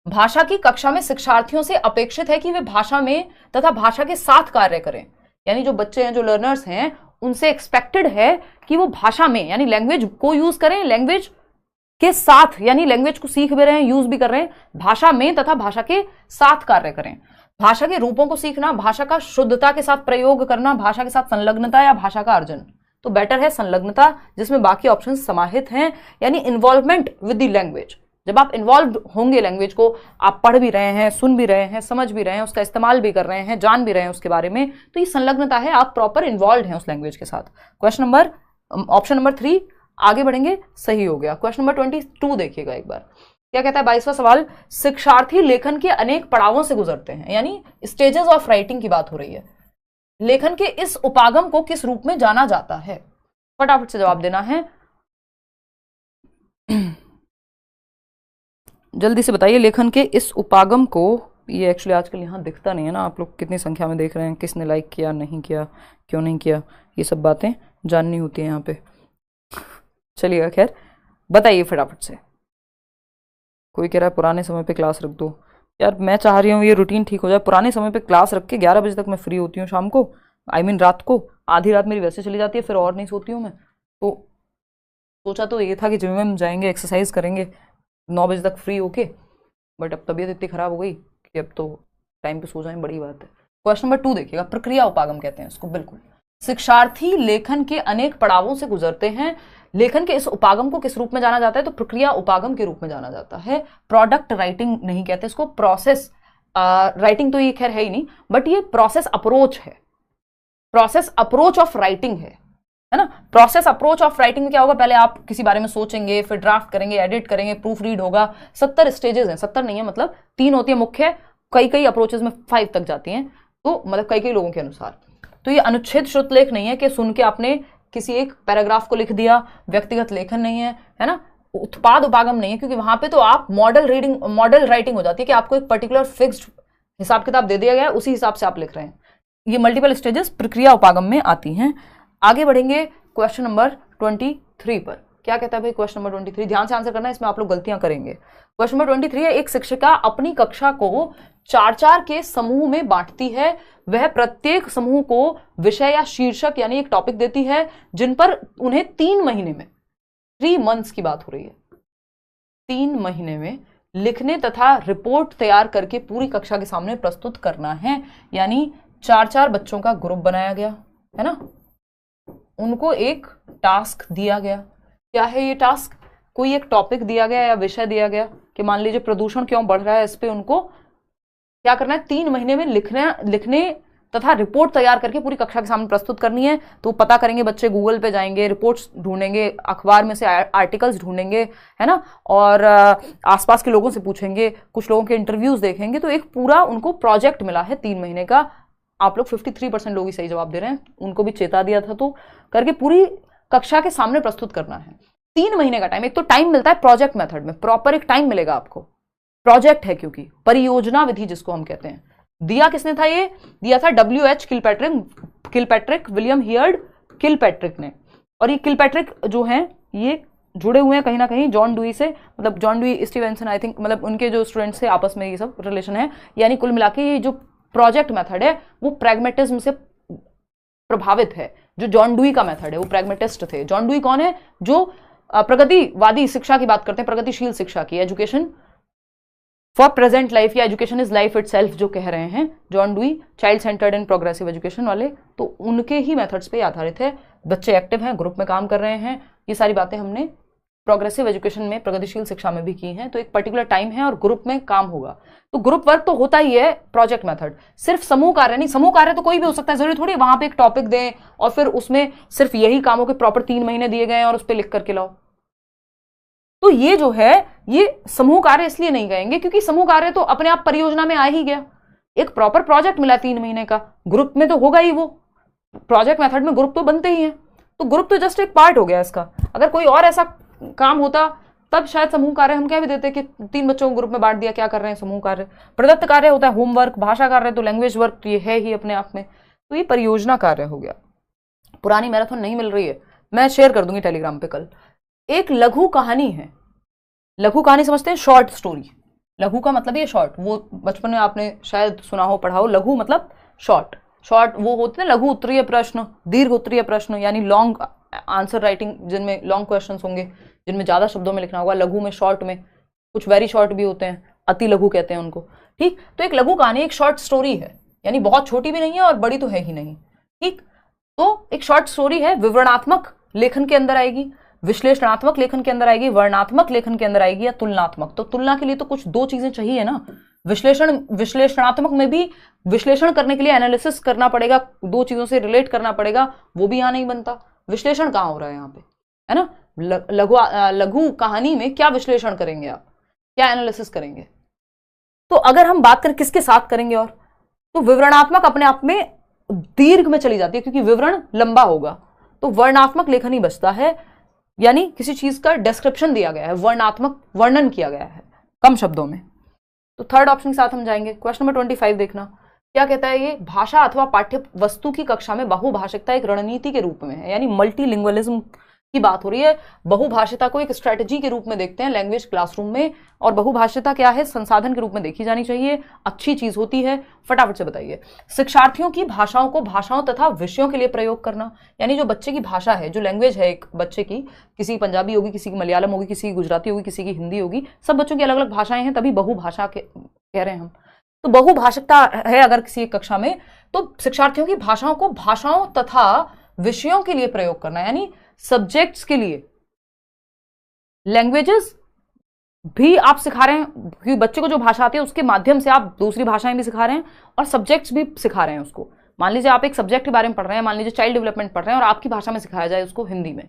भाषा की कक्षा में शिक्षार्थियों से अपेक्षित है कि वे भाषा में तथा भाषा के साथ कार्य करें। यानी जो बच्चे हैं, जो लर्नर्स हैं, उनसे एक्सपेक्टेड है कि वो भाषा में यानी लैंग्वेज को यूज करें, लैंग्वेज के साथ यानी लैंग्वेज को सीख भी रहे हैं, यूज भी कर रहे हैं, भाषा में तथा भाषा के साथ कार्य करें। भाषा के रूपों को सीखना, भाषा का शुद्धता के साथ प्रयोग करना, भाषा के साथ संलग्नता या भाषा का अर्जन। तो बेटर है संलग्नता, जिसमें बाकी ऑप्शन समाहित हैं, यानी इन्वॉल्वमेंट विद द लैंग्वेज। जब आप इन्वॉल्व होंगे लैंग्वेज को, आप पढ़ भी रहे हैं, सुन भी रहे हैं, समझ भी रहे हैं, उसका इस्तेमाल भी कर रहे हैं, जान भी रहे हैं उसके बारे में, तो ये संलग्नता है, आप प्रॉपर इन्वॉल्व हैं उस लैंग्वेज के साथ। क्वेश्चन नंबर ऑप्शन नंबर 3 आगे बढ़ेंगे, सही हो गया। क्वेश्चन नंबर 22 देखिएगा एक बार, क्या कहता है 22वां सवाल। शिक्षार्थी लेखन के अनेक पड़ावों से गुजरते हैं, यानी स्टेजेस ऑफ राइटिंग की बात हो रही है। लेखन के इस उपागम को किस रूप में जाना जाता है, फटाफट से जवाब देना है, जल्दी से बताइए। लेखन के इस उपागम को, ये एक्चुअली आजकल यहाँ दिखता नहीं है ना, आप लोग कितनी संख्या में देख रहे हैं, किसने लाइक किया, नहीं किया, क्यों नहीं किया, ये सब बातें जाननी होती है यहाँ पे। चलिएगा, खैर बताइए फटाफट से। कोई कह रहा है पुराने समय पे क्लास रख दो। यार मैं चाह रही हूँ ये रूटीन ठीक हो जाए, पुराने समय पे क्लास रख के 11 बजे तक मैं फ्री होती हूँ शाम को, रात को, आधी रात मेरी वैसे चली जाती है, फिर और नहीं सोती हूँ मैं। तो सोचा तो ये था कि जिम में जाएंगे, एक्सरसाइज करेंगे 9 बजे तक फ्री होके, बट अब तबीयत इतनी खराब हो गई कि अब तो टाइम पे सो जाए, बड़ी बात है। क्वेश्चन नंबर 2 देखिएगा, प्रक्रिया उपागम कहते हैं इसको, बिल्कुल। शिक्षार्थी लेखन के अनेक पड़ावों से गुजरते हैं, लेखन के इस उपागम को किस रूप में जाना जाता है, तो प्रक्रिया उपागम के रूप में जाना जाता है। प्रोडक्ट राइटिंग नहीं कहते इसको, प्रोसेस राइटिंग तो ये खैर है ही नहीं, बट ये प्रोसेस अप्रोच है, प्रोसेस अप्रोच ऑफ राइटिंग है ना। प्रोसेस अप्रोच ऑफ राइटिंग में क्या होगा, पहले आप किसी बारे में सोचेंगे, फिर ड्राफ्ट करेंगे, एडिट करेंगे, प्रूफ रीड होगा। 70 स्टेजेस हैं, 70 नहीं है, मतलब 3 होती है मुख्य, कई अप्रोचेस में 5 तक जाती हैं, तो मतलब कई लोगों के अनुसार। तो ये अनुच्छेद श्रुतलेख नहीं है कि सुन के आपने किसी एक पैराग्राफ को लिख दिया, व्यक्तिगत लेखन नहीं है ना। उत्पाद उपागम नहीं है, क्योंकि वहां पे तो आप मॉडल राइटिंग हो जाती है कि आपको एक पर्टिकुलर फिक्स्ड हिसाब किताब दे दिया गया है, उसी हिसाब से आप लिख रहे हैं। ये मल्टीपल स्टेजेस प्रक्रिया उपागम में आती हैं। आगे बढ़ेंगे क्वेश्चन नंबर 23 पर। क्या कहता है भाई क्वेश्चन नंबर 23, ध्यान से आंसर करना है, इसमें आप लोग गलतियां करेंगे। क्वेश्चन नंबर 23 है, एक शिक्षिका अपनी कक्षा को 4-4 के समूह में बांटती है। वह प्रत्येक समूह को विषय या शीर्षक यानी एक टॉपिक देती है, जिन पर उन्हें 3 महीने में, 3 मंथ्स की बात हो रही है, 3 महीने में लिखने तथा रिपोर्ट तैयार करके पूरी कक्षा के सामने प्रस्तुत करना है। यानी 4-4 बच्चों का ग्रुप बनाया गया है ना, उनको एक टास्क दिया गया। क्या है ये टास्क, कोई एक टॉपिक दिया गया या विषय दिया गया कि मान लीजिए प्रदूषण क्यों बढ़ रहा है, इस पे उनको क्या करना है, 3 महीने में लिखने तथा रिपोर्ट तैयार करके पूरी कक्षा के सामने प्रस्तुत करनी है। तो पता करेंगे बच्चे, गूगल पे जाएंगे, रिपोर्ट्स ढूंढेंगे, अखबार में से आर्टिकल्स ढूंढेंगे, है ना, और आसपास के लोगों से पूछेंगे, कुछ लोगों के इंटरव्यूज देखेंगे। तो एक पूरा उनको प्रोजेक्ट मिला है 3 महीने का। आप लोग 53% लोग ही सही जवाब दे रहे हैं, उनको भी चेता दिया था, तो करके पूरी कक्षा के सामने प्रस्तुत करना है। 3 महीने का टाइम, एक तो टाइम मिलता है प्रोजेक्ट मेथड में, प्रॉपर एक टाइम मिलेगा आपको, प्रोजेक्ट है क्योंकि परियोजना विधि जिसको हम कहते हैं। दिया किसने था, ये दिया था WH Kilpatrick William heard Kilpatrick ने। और ये किलपैट्रिक जो है, ये जुड़े हुए हैं कहीं ना कहीं जॉन डुई से, मतलब John dewy, Stevenson, I think, मतलब उनके जो स्टूडेंट्स थे आपस में ये सब रिलेशन है। यानी कुल मिला के ये जो प्रोजेक्ट मेथड है वो प्रैग्मेटिज्म से प्रभावित है। जो जॉन डुई का मेथड है वो प्रैग्मेटिस्ट थे। जॉन डुई कौन है? जो प्रगतिवादी शिक्षा की बात करते हैं, प्रगतिशील शिक्षा की, एजुकेशन फॉर प्रेजेंट लाइफ या एजुकेशन इज लाइफ इटसेल्फ जो कह रहे हैं John dewy, child centred and progressive education वाले, तो उनके ही मेथड्स पे आधारित है। बच्चे एक्टिव हैं, ग्रुप में काम कर रहे हैं, ये सारी बातें हमने प्रोग्रेसिव एजुकेशन में, प्रगतिशील शिक्षा में भी की हैं। तो एक पर्टिकुलर टाइम है और ग्रुप में काम होगा, तो ग्रुप वर्क तो होता ही है। प्रोजेक्ट मेथड सिर्फ समूह कार्य नहीं, समूह कार्य तो कोई भी हो सकता है, जरूरी थोड़ी वहां पे एक टॉपिक दें और फिर उसमें सिर्फ यही कामों के प्रॉपर 3 महीने दिए गए और उस पर लिख करके लाओ। तो ये जो है ये समूह कार्य इसलिए नहीं कहेंगे क्योंकि समूह कार्य तो अपने आप परियोजना में आ ही गया। एक प्रॉपर प्रोजेक्ट मिला 3 महीने का, ग्रुप में तो होगा ही, वो प्रोजेक्ट मेथड में ग्रुप तो बनते ही हैं, तो ग्रुप तो जस्ट एक पार्ट हो गया इसका। अगर कोई और ऐसा काम होता तब शायद समूह कार्य हम कह भी देते कि 3 बच्चों को ग्रुप में बांट दिया, क्या कर रहे हैं समूह कार्य। प्रदत्त कार्य होता है होमवर्क, भाषा कार्य तो लैंग्वेज वर्क ये है ही अपने आप में, तो ये परियोजना कार्य हो गया। पुरानी मैराथन नहीं मिल रही है, मैं शेयर कर दूंगी टेलीग्राम पे कल। एक लघु कहानी है, लघु कहानी समझते हैं, शॉर्ट स्टोरी। लघु का मतलब ये शॉर्ट, वो बचपन में आपने शायद सुना हो, पढ़ा हो, लघु मतलब शॉर्ट। शॉर्ट वो होते हैं लघु उत्तरीय प्रश्न, दीर्घ उत्तरीय प्रश्न, यानी लॉन्ग आंसर राइटिंग, जिनमें लॉन्ग क्वेश्चंस होंगे, जिनमें ज्यादा शब्दों में लिखना होगा। लघु में, शॉर्ट में, कुछ वेरी शॉर्ट भी होते हैं, अति लघु कहते हैं उनको। ठीक, तो एक लघु कहानी एक शॉर्ट स्टोरी है, यानी बहुत छोटी भी नहीं है और बड़ी तो है ही नहीं। ठीक, तो एक शॉर्ट स्टोरी है, विवरणात्मक लेखन के अंदर आएगी, विश्लेषणात्मक लेखन के अंदर आएगी, वर्णनात्मक लेखन के अंदर आएगी, या तुलनात्मक। तो तुलना के लिए तो कुछ 2 चीजें चाहिए ना। विश्लेषणात्मक में भी विश्लेषण करने के लिए एनालिसिस करना पड़ेगा, 2 चीजों से रिलेट करना पड़ेगा, वो भी यहां नहीं बनता। विश्लेषण कहां हो रहा है यहाँ पे, है ना। लघु कहानी में क्या विश्लेषण करेंगे आप, क्या एनालिसिस करेंगे? तो अगर हम बात करें किसके साथ करेंगे, और तो विवरणात्मक अपने आप में दीर्घ में चली जाती है क्योंकि विवरण लंबा होगा, तो वर्णनात्मक लेखन ही बचता है, यानी किसी चीज का डिस्क्रिप्शन दिया गया है, वर्णनात्मक वर्णन किया गया है कम शब्दों में। तो थर्ड ऑप्शन के साथ हम जाएंगे। क्वेश्चन नंबर 25 देखना क्या कहता है। ये भाषा अथवा पाठ्य वस्तु की कक्षा में बहुभाषिकता एक रणनीति के रूप में है, यानी मल्टीलिंग्वलिज्म की बात हो रही है। बहुभाषिता को एक स्ट्रेटजी के रूप में देखते हैं लैंग्वेज क्लासरूम में, और बहुभाषिता क्या है, संसाधन के रूप में देखी जानी चाहिए, अच्छी चीज होती है। फटाफट से बताइए। शिक्षार्थियों की भाषाओं को भाषाओं तथा विषयों के लिए प्रयोग करना, यानी जो बच्चे की भाषा है, जो लैंग्वेज है एक बच्चे की, किसी की पंजाबी होगी, किसी की मलयालम होगी, किसी की गुजराती होगी, किसी की हिंदी होगी, सब बच्चों की अलग अलग भाषाएं हैं, तभी बहुभाषा कह रहे हैं हम। तो बहुभाषिकता है अगर किसी एक कक्षा में, तो शिक्षार्थियों की भाषाओं को भाषाओं तथा विषयों के लिए प्रयोग करना, यानी सब्जेक्ट्स के लिए। लैंग्वेजेस भी आप सिखा रहे हैं क्योंकि बच्चे को जो भाषा आती है उसके माध्यम से आप दूसरी भाषाएं भी सिखा रहे हैं और सब्जेक्ट्स भी सिखा रहे हैं उसको। मान लीजिए आप एक सब्जेक्ट के बारे में पढ़ रहे हैं, मान लीजिए चाइल्ड डेवलपमेंट पढ़ रहे हैं और आपकी भाषा में सिखाया जाए उसको हिंदी में,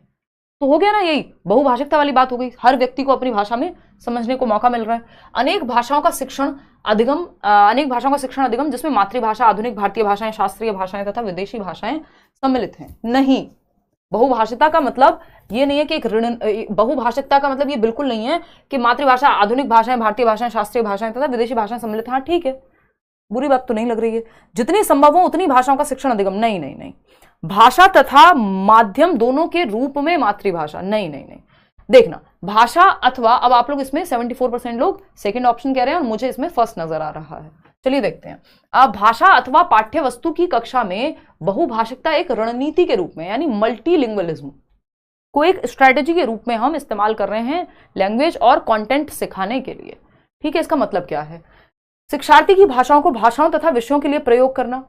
तो हो गया ना, यही बहुभाषिकता वाली बात हो गई। हर व्यक्ति को अपनी भाषा में समझने को मौका मिल रहा है। अनेक भाषाओं का शिक्षण अधिगम जिसमें मातृभाषा, आधुनिक भारतीय भाषाएं, शास्त्रीय भाषाएं तथा विदेशी भाषाएं सम्मिलित हैं। नहीं, बहुभाषिता का मतलब ये नहीं है कि बहुभाषिकता का मतलब ये बिल्कुल नहीं है कि मातृभाषा, आधुनिक भाषाएं, भारतीय भाषाएं, शास्त्रीय भाषाएं तथा विदेशी भाषाएं सम्मिलित हैं। हाँ ठीक है, बुरी बात तो नहीं लग रही है। जितनी संभव हो उतनी भाषाओं का शिक्षण अधिगम, नहीं नहीं नहीं। भाषा तथा माध्यम दोनों के रूप में मातृभाषा, नहीं नहीं नहीं। देखना, भाषा अथवा, अब आप लोग इसमें 74% लोग सेकंड ऑप्शन कह रहे हैं और मुझे इसमें फर्स्ट नजर आ रहा है। चलिए देखते हैं। अब भाषा अथवा पाठ्य वस्तु की कक्षा में बहुभाषिकता एक रणनीति के रूप में, यानी मल्टीलिंग्वलिज्म को एक स्ट्रेटेजी के रूप में हम इस्तेमाल कर रहे हैं लैंग्वेज और कंटेंट सिखाने के लिए। ठीक है, इसका मतलब क्या है? शिक्षार्थी की भाषाओं को भाषाओं तथा विषयों के लिए प्रयोग करना।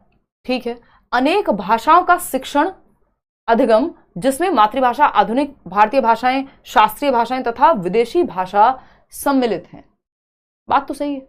ठीक है, अनेक भाषाओं का शिक्षण अधिगम जिसमें मातृभाषा, आधुनिक भारतीय भाषाएं, शास्त्रीय भाषाएं तथा विदेशी भाषा सम्मिलित हैं। बात तो सही है।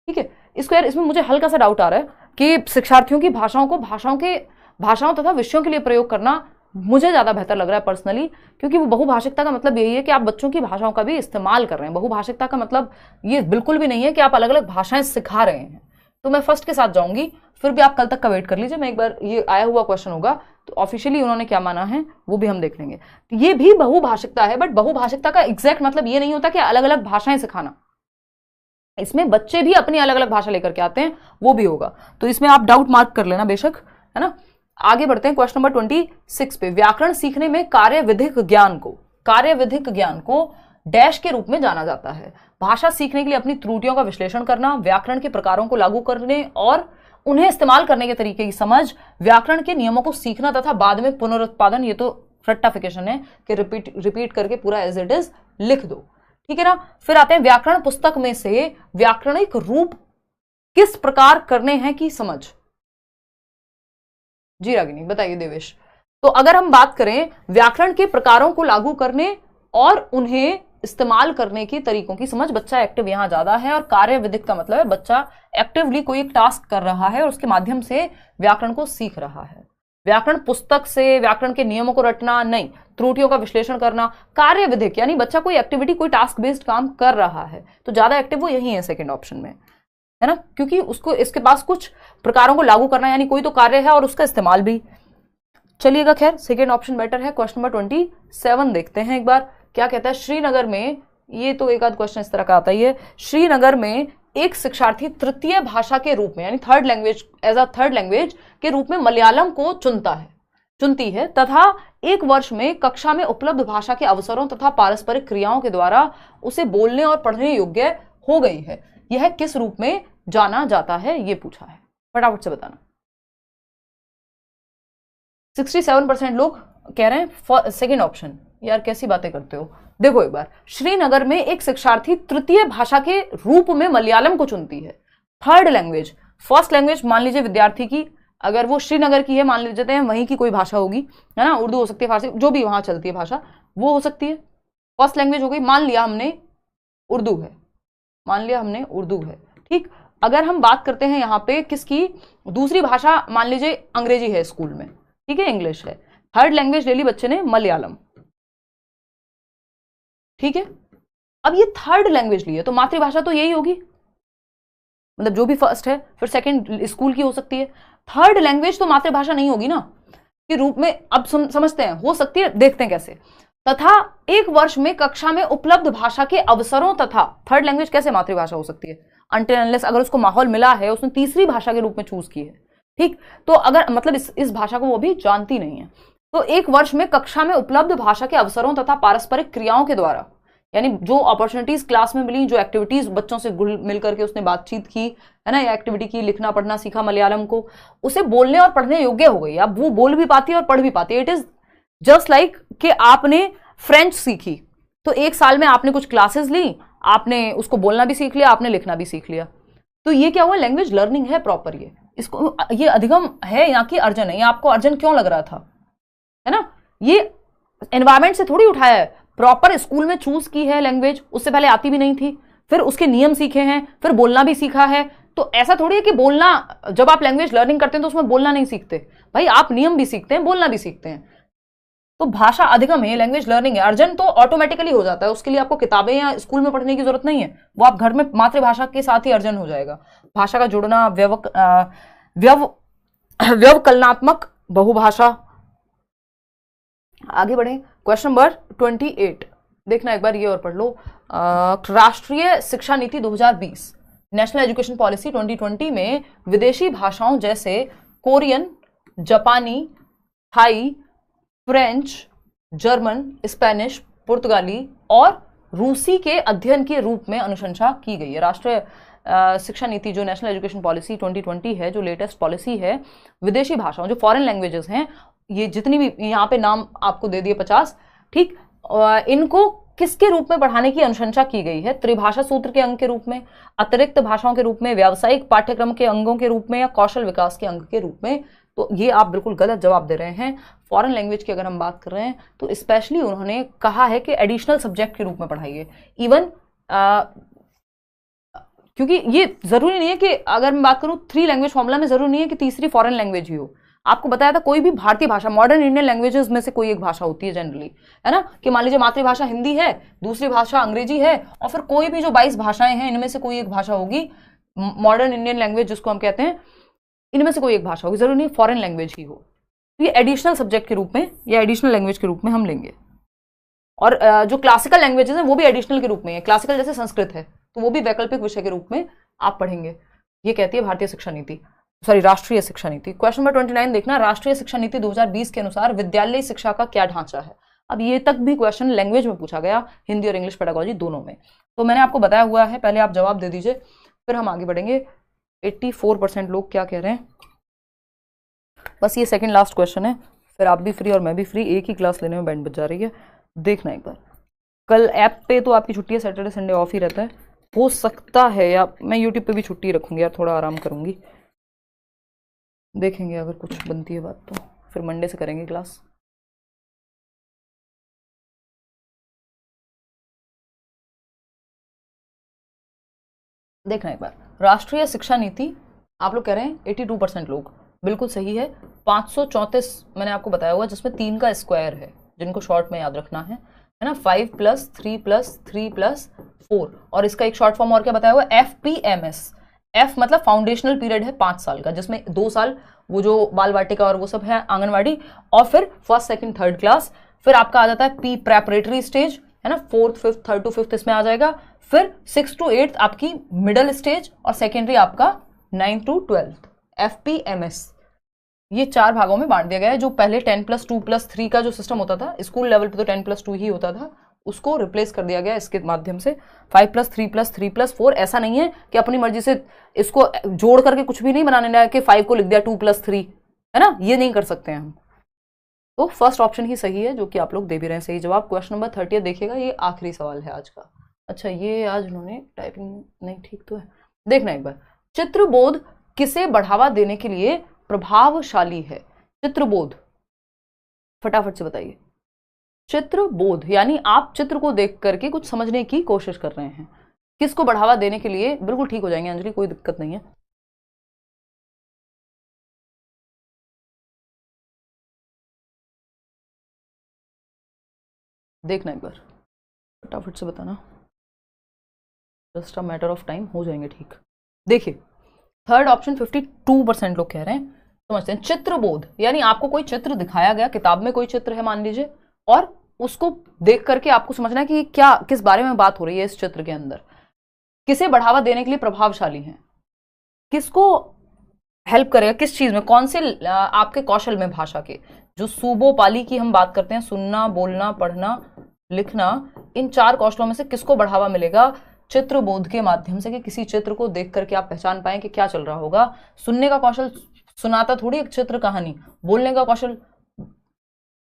ठीक है, इसको यार इसमें मुझे हल्का सा डाउट आ रहा है कि शिक्षार्थियों की भाषाओं को भाषाओं तथा विषयों के लिए प्रयोग करना मुझे ज्यादा बेहतर लग रहा है पर्सनली, क्योंकि वो बहुभाषिकता का मतलब यही है कि आप बच्चों की भाषाओं का भी इस्तेमाल कर रहे हैं। बहुभाषिकता का मतलब ये बिल्कुल भी नहीं है कि आप अलग अलग भाषाएं सिखा रहे हैं। तो मैं फर्स्ट के साथ जाऊंगी, फिर भी आप कल तक का वेट कर लीजिए। मैं एक बार, ये आया हुआ क्वेश्चन होगा तो ऑफिशियली उन्होंने क्या माना है वो भी हम देख लेंगे। तो ये भी बहुभाषिकता है, बट बहुभाषिकता का एग्जैक्ट मतलब ये नहीं होता कि अलग अलग भाषाएं सिखाना। इसमें बच्चे भी अपनी अलग अलग भाषा लेकर के आते हैं, वो भी होगा। तो इसमें आप डाउट मार्क कर लेना बेशक, है ना। आगे बढ़ते हैं क्वेश्चन नंबर 26 पे। व्याकरण सीखने में कार्य विधिक ज्ञान को, कार्यविधिक ज्ञान को डैश के रूप में जाना जाता है। भाषा सीखने के लिए अपनी त्रुटियों का विश्लेषण करना, व्याकरण के प्रकारों को लागू करने और उन्हें इस्तेमाल करने के तरीके की समझ, व्याकरण के नियमों को सीखना तथा बाद में पुनरुत्पादन। ये तो रट्टाफिकेशन है कि रिपीट करके पूरा एज इट इज लिख दो, ठीक है ना। फिर आते हैं व्याकरण पुस्तक में से व्याकरणिक रूप किस प्रकार करने हैं की समझ। जी रागिनी बताइए देवेश। तो अगर हम बात करें व्याकरण के प्रकारों को लागू करने और उन्हें इस्तेमाल करने के तरीकों की समझ, बच्चा एक्टिव यहां ज्यादा है। और कार्यविधिक का मतलब है बच्चा एक्टिवली कोई एक टास्क कर रहा है और उसके माध्यम से व्याकरण को सीख रहा है। व्याकरण पुस्तक से व्याकरण के नियमों को रटना नहीं, त्रुटियों का विश्लेषण करना। कार्यविधिक यानी बच्चा कोई एक्टिविटी, कोई टास्क बेस्ड काम कर रहा है, तो ज्यादा एक्टिव वो यही है सेकेंड ऑप्शन में, है ना, क्योंकि उसको इसके पास कुछ प्रकारों को लागू करना, यानी कोई तो कार्य है और उसका इस्तेमाल भी। चलिएगा, खैर सेकेंड ऑप्शन बेटर है। क्वेश्चन नंबर 27 देखते हैं एक बार क्या कहता है। श्रीनगर में, ये तो एक आध क्वेश्चन इस तरह का आता ही है, श्रीनगर में एक शिक्षार्थी तृतीय भाषा के रूप में यानी third language, as a third language के रूप में मलयालम को चुनती है तथा एक वर्ष में कक्षा में उपलब्ध भाषा के अवसरों तथा पारस्परिक क्रियाओं के द्वारा उसे बोलने और पढ़ने योग्य हो गई है। यह किस रूप में जाना जाता है, ये पूछा है, फटाफट से बताना। 67% लोग कह रहे हैं सेकेंड ऑप्शन। यार कैसी बातें करते हो। देखो एक बार, श्रीनगर में एक शिक्षार्थी तृतीय भाषा के रूप में मलयालम को चुनती है। थर्ड लैंग्वेज, फर्स्ट लैंग्वेज मान लीजिए विद्यार्थी की, अगर वो श्रीनगर की है मान लीजिए वहीं की कोई भाषा होगी, है ना, उर्दू हो सकती है, फारसी, जो भी वहां चलती है भाषा वो हो सकती है। फर्स्ट लैंग्वेज हो गई, मान लिया हमने उर्दू है, ठीक। अगर हम बात करते हैं यहाँ पे किसकी, दूसरी भाषा मान लीजिए अंग्रेजी है स्कूल में, ठीक है, इंग्लिश है। थर्ड लैंग्वेज ले ली बच्चे ने मलयालम, ठीक है। अब ये थर्ड लैंग्वेज ली है तो मातृभाषा तो यही होगी, मतलब जो भी फर्स्ट है, फिर सेकंड स्कूल की हो सकती है। थर्ड लैंग्वेज तो मातृभाषा नहीं होगी ना कि रूप में। अब समझते हैं, हो सकती है, देखते हैं कैसे। तथा एक वर्ष में कक्षा में उपलब्ध भाषा के अवसरों तथा, थर्ड लैंग्वेज कैसे मातृभाषा हो सकती है, अनटिल अनलेस अगर उसको माहौल मिला है, उसने तीसरी भाषा के रूप में चूज की है, ठीक। तो अगर मतलब इस भाषा को वो भी जानती नहीं है, तो एक वर्ष में कक्षा में उपलब्ध भाषा के अवसरों तथा पारस्परिक क्रियाओं के द्वारा, यानी जो अपॉर्चुनिटीज क्लास में मिली, जो एक्टिविटीज बच्चों से घुल मिल करके उसने बातचीत की, है ना, या एक्टिविटी की, लिखना पढ़ना सीखा मलयालम को, उसे बोलने और पढ़ने योग्य हो गई। अब वो बोल भी पाती है और पढ़ भी पाती है। इट इज जस्ट लाइक कि आपने फ्रेंच सीखी, तो एक साल में आपने कुछ क्लासेस ली, आपने उसको बोलना भी सीख लिया, आपने लिखना भी सीख लिया, तो ये क्या हुआ, लैंग्वेज लर्निंग है प्रॉपर। ये अधिगम है, यहाँ की अर्जन है। ये आपको अर्जन क्यों लग रहा था, है ना, ये एनवायरमेंट से थोड़ी उठाया है, प्रॉपर स्कूल में चूज की है लैंग्वेज, उससे पहले आती भी नहीं थी, फिर उसके नियम सीखे हैं, फिर बोलना भी सीखा है। तो ऐसा थोड़ी है कि बोलना, जब आप लैंग्वेज लर्निंग करते हैं तो उसमें बोलना नहीं सीखते भाई, आप नियम भी सीखते हैं, बोलना भी सीखते हैं। तो भाषा अधिगम है, लैंग्वेज लर्निंग है। अर्जन तो ऑटोमेटिकली हो जाता है, उसके लिए आपको किताबें या स्कूल में पढ़ने की जरूरत नहीं है, वो आप घर में मातृभाषा के साथ ही अर्जन हो जाएगा। भाषा का जुड़ना, व्यवकलनात्मक बहुभाषा। आगे बढ़े, क्वेश्चन नंबर 28 देखना एक बार, ये और पढ़ लो। राष्ट्रीय शिक्षा नीति 2020, नेशनल एजुकेशन पॉलिसी 2020 में विदेशी भाषाओं जैसे कोरियन, जापानी, थाई, फ्रेंच, जर्मन, स्पेनिश, पुर्तगाली और रूसी के अध्ययन के रूप में अनुशंसा की गई है। राष्ट्रीय शिक्षा नीति जो नेशनल एजुकेशन पॉलिसी 2020 है, जो लेटेस्ट पॉलिसी है, विदेशी भाषाओं जो फॉरेन लैंग्वेजेस हैं, ये जितनी भी यहाँ पे नाम आपको दे दिए 50, ठीक, इनको किसके रूप में पढ़ाने की अनुशंसा की गई है, त्रिभाषा सूत्र के अंग के रूप में, अतिरिक्त भाषाओं के रूप में, व्यावसायिक पाठ्यक्रम के अंगों के रूप में, या कौशल विकास के अंग के रूप में। तो ये आप बिल्कुल गलत जवाब दे रहे हैं। फॉरेन लैंग्वेज की अगर हम बात कर रहे हैं तो स्पेशली उन्होंने कहा है कि एडिशनल सब्जेक्ट के रूप में पढ़ाइए। इवन क्योंकि ये जरूरी नहीं है कि, अगर मैं बात करूं 3 लैंग्वेज फॉर्मूला में, जरूरी नहीं है कि तीसरी फॉरेन लैंग्वेज ही हो। आपको बताया था कोई भी भारतीय भाषा, मॉडर्न इंडियन लैंग्वेजेस में से कोई एक भाषा होती है जनरली, है ना, कि मान लीजिए मातृभाषा हिंदी है, दूसरी भाषा अंग्रेजी है, और फिर कोई भी जो 22 भाषाएं हैं इनमें से कोई एक भाषा होगी मॉडर्न इंडियन लैंग्वेज जिसको हम कहते हैं, इनमें से कोई एक भाषा होगी, जरूरी नहीं फॉरेन लैंग्वेज ही हो। तो ये एडिशनल सब्जेक्ट के रूप में या एडिशनल लैंग्वेज के रूप में हम लेंगे। और जो क्लासिकल लैंग्वेजेस हैं वो भी एडिशनल के रूप में है। क्लासिकल जैसे संस्कृत है तो वो भी वैकल्पिक विषय के रूप में आप पढ़ेंगे। ये कहती है भारतीय शिक्षा नीति, सॉरी राष्ट्रीय शिक्षा नीति। क्वेश्चन नंबर 29 देखना, राष्ट्रीय शिक्षा नीति 2020 के अनुसार विद्यालय शिक्षा का क्या ढांचा है। अब ये तक भी क्वेश्चन लैंग्वेज में पूछा गया, हिंदी और इंग्लिश पेडागोजी दोनों में। तो मैंने आपको बताया हुआ है, पहले आप जवाब दे दीजिए फिर हम आगे बढ़ेंगे। 84% लोग क्या कह रहे हैं, बस ये सेकंड लास्ट क्वेश्चन है, फिर आप भी फ्री और मैं भी फ्री, एक ही क्लास लेने में बैंड बज जा रही है। देखना एक बार, कल ऐप पे तो आपकी छुट्टी है, सैटरडे संडे ऑफ ही रहता है, हो सकता है या मैं यूट्यूब पे भी छुट्टी रखूंगी यार, थोड़ा आराम करूंगी, देखेंगे अगर कुछ बनती है बात तो फिर मंडे से करेंगे क्लास। देखना एक बार, राष्ट्रीय शिक्षा नीति आप लोग कह रहे हैं 82% लोग, बिल्कुल सही है। 534 मैंने आपको बताया हुआ जिसमें 3 का स्क्वायर है, जिनको शॉर्ट में याद रखना है ना, 5 + 3 + 3 + 4, और इसका एक शॉर्ट फॉर्म और क्या बताया हुआ, FPMS। F मतलब फाउंडेशनल पीरियड है 5 साल का, जिसमें 2 साल वो जो बाल वाटिका और वो सब है आंगनवाड़ी, और फिर फर्स्ट सेकंड थर्ड क्लास, फिर आपका आ जाता है P प्रेपरेटरी स्टेज है ना, 4th 5th 3rd to 5th इसमें आ जाएगा, फिर 6th to 8th आपकी मिडल स्टेज, और सेकेंडरी आपका 9th to 12th। FPMS ये 4 भागों में बांट दिया गया है। जो पहले 10 + 2 + 3 का जो सिस्टम होता था स्कूल लेवल पे, तो 10 + 2 ही होता था, उसको रिप्लेस कर दिया गया इसके माध्यम से 5 + 3 + 3 + 4। ऐसा नहीं है कि अपनी मर्जी से इसको जोड़ करके कुछ भी नहीं बनाने लगा कि 5 को लिख दिया 2 + 3 है ना, ये नहीं कर सकते हैं हम। तो फर्स्ट ऑप्शन ही सही है, जो कि आप लोग दे भी रहे हैं सही जवाब। क्वेश्चन नंबर 30 देखिएगा, ये आखिरी सवाल है आज का। अच्छा, ये आज उन्होंने टाइपिंग नहीं ठीक तो है, देखना एक बार। चित्रबोध किसे बढ़ावा देने के लिए प्रभावशाली है? चित्रबोध, फटाफट से बताइए। चित्रबोध यानी आप चित्र को देख करके कुछ समझने की कोशिश कर रहे हैं, किसको बढ़ावा देने के लिए? बिल्कुल ठीक हो जाएंगे अंजलि, कोई दिक्कत नहीं है। देखना एक बार, फटाफट से बताना, just a matter of time, हो जाएंगे ठीक। देखिए थर्ड ऑप्शन 52% लोग कह रहे हैं, समझते हैं। चित्रबोध यानी आपको कोई चित्र दिखाया गया, किताब में कोई चित्र है मान लीजिए, और उसको देख करके आपको समझना है कि क्या किस बारे में बात हो रही है इस चित्र के अंदर, किसे बढ़ावा देने के लिए प्रभावशाली है, किसको हेल्प करेगा, किस चीज में, कौन से आपके कौशल में, भाषा के जो सूबो पाली की हम बात करते हैं, सुनना, बोलना, पढ़ना, लिखना, इन 4 कौशलों में से किसको बढ़ावा मिलेगा चित्रबोध के माध्यम से, कि किसी चित्र को देख करके आप पहचान पाए कि क्या चल रहा होगा। सुनने का कौशल सुनाता थोड़ी एक चित्र कहानी, बोलने का कौशल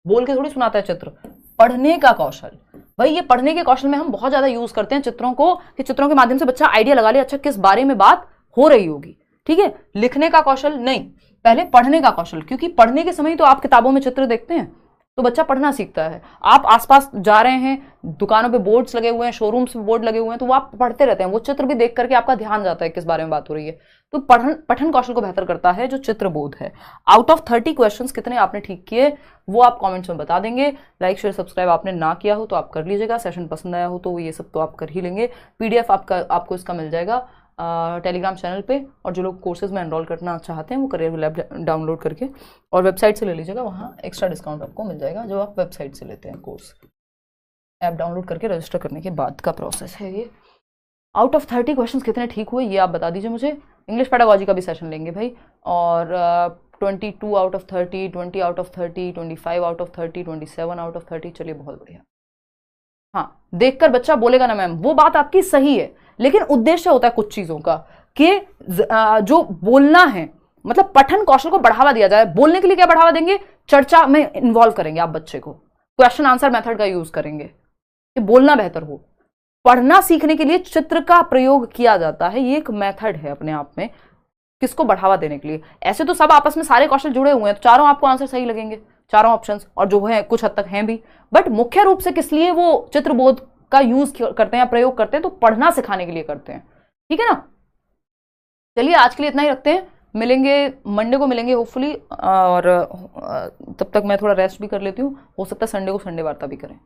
बोल के थोड़ी सुनाता है चित्र, पढ़ने का कौशल, भाई ये पढ़ने के कौशल में हम बहुत ज्यादा यूज करते हैं चित्रों को, कि चित्रों के माध्यम से बच्चा आइडिया लगा ले अच्छा किस बारे में बात हो रही होगी, ठीक है। लिखने का कौशल नहीं, पहले पढ़ने का कौशल, क्योंकि पढ़ने के समय तो आप किताबों में चित्र देखते हैं तो बच्चा पढ़ना सीखता है। आप आसपास जा रहे हैं, दुकानों पे बोर्ड्स लगे हुए हैं, शोरूम्स पे बोर्ड लगे हुए हैं, तो वो आप पढ़ते रहते हैं, वो चित्र भी देख करके आपका ध्यान जाता है किस बारे में बात हो रही है। तो पठन कौशल को बेहतर करता है जो चित्रबोध है। आउट ऑफ 30 क्वेश्चंस कितने आपने ठीक किए वो आप कमेंट्स में बता देंगे। लाइक शेयर सब्सक्राइब आपने ना किया हो तो आप कर लीजिएगा, सेशन पसंद आया हो तो ये सब तो आप कर ही लेंगे। PDF आपको इसका मिल जाएगा टेलीग्राम चैनल पे, और जो लोग कोर्सेज में एनरोल करना चाहते हैं वो करियर लैब डाउनलोड करके और वेबसाइट से ले लीजिएगा, वहाँ एक्स्ट्रा डिस्काउंट आपको मिल जाएगा जो आप वेबसाइट से लेते हैं। कोर्स ऐप डाउनलोड करके रजिस्टर करने के बाद का प्रोसेस है ये। आउट ऑफ 30 क्वेश्चंस कितने ठीक हुए ये आप बता दीजिए मुझे। इंग्लिश पेडागोजी का भी सेशन लेंगे भाई, और 22 out of 30, 20 out of 30, 25 out of 30, 27 out of 30। चलिए बहुत बढ़िया। हाँ, देखकर बच्चा बोलेगा ना मैम, वो बात आपकी सही है, लेकिन उद्देश्य होता है कुछ चीजों का कि जो बोलना है, मतलब पठन कौशल को बढ़ावा दिया जाए। बोलने के लिए क्या बढ़ावा देंगे? चर्चा में इन्वॉल्व करेंगे आप बच्चे को, क्वेश्चन आंसर मेथड का यूज करेंगे कि बोलना बेहतर हो। पढ़ना सीखने के लिए चित्र का प्रयोग किया जाता है, ये एक मेथड है अपने आप में, किसको बढ़ावा देने के लिए। ऐसे तो सब आपस में सारे कौशल जुड़े हुए हैं, तो चारों आपको आंसर सही लगेंगे, चारों ऑप्शंस, और जो है कुछ हद तक हैं भी, बट मुख्य रूप से किस लिए वो चित्रबोध का यूज करते हैं, प्रयोग करते हैं, तो पढ़ना सिखाने के लिए करते हैं, ठीक है ना। चलिए आज के लिए इतना ही रखते हैं, मिलेंगे मंडे को मिलेंगे होपफुली, और तब तक मैं थोड़ा रेस्ट भी कर लेती हूँ, हो सकता है संडे को संडे वार्ता भी करें।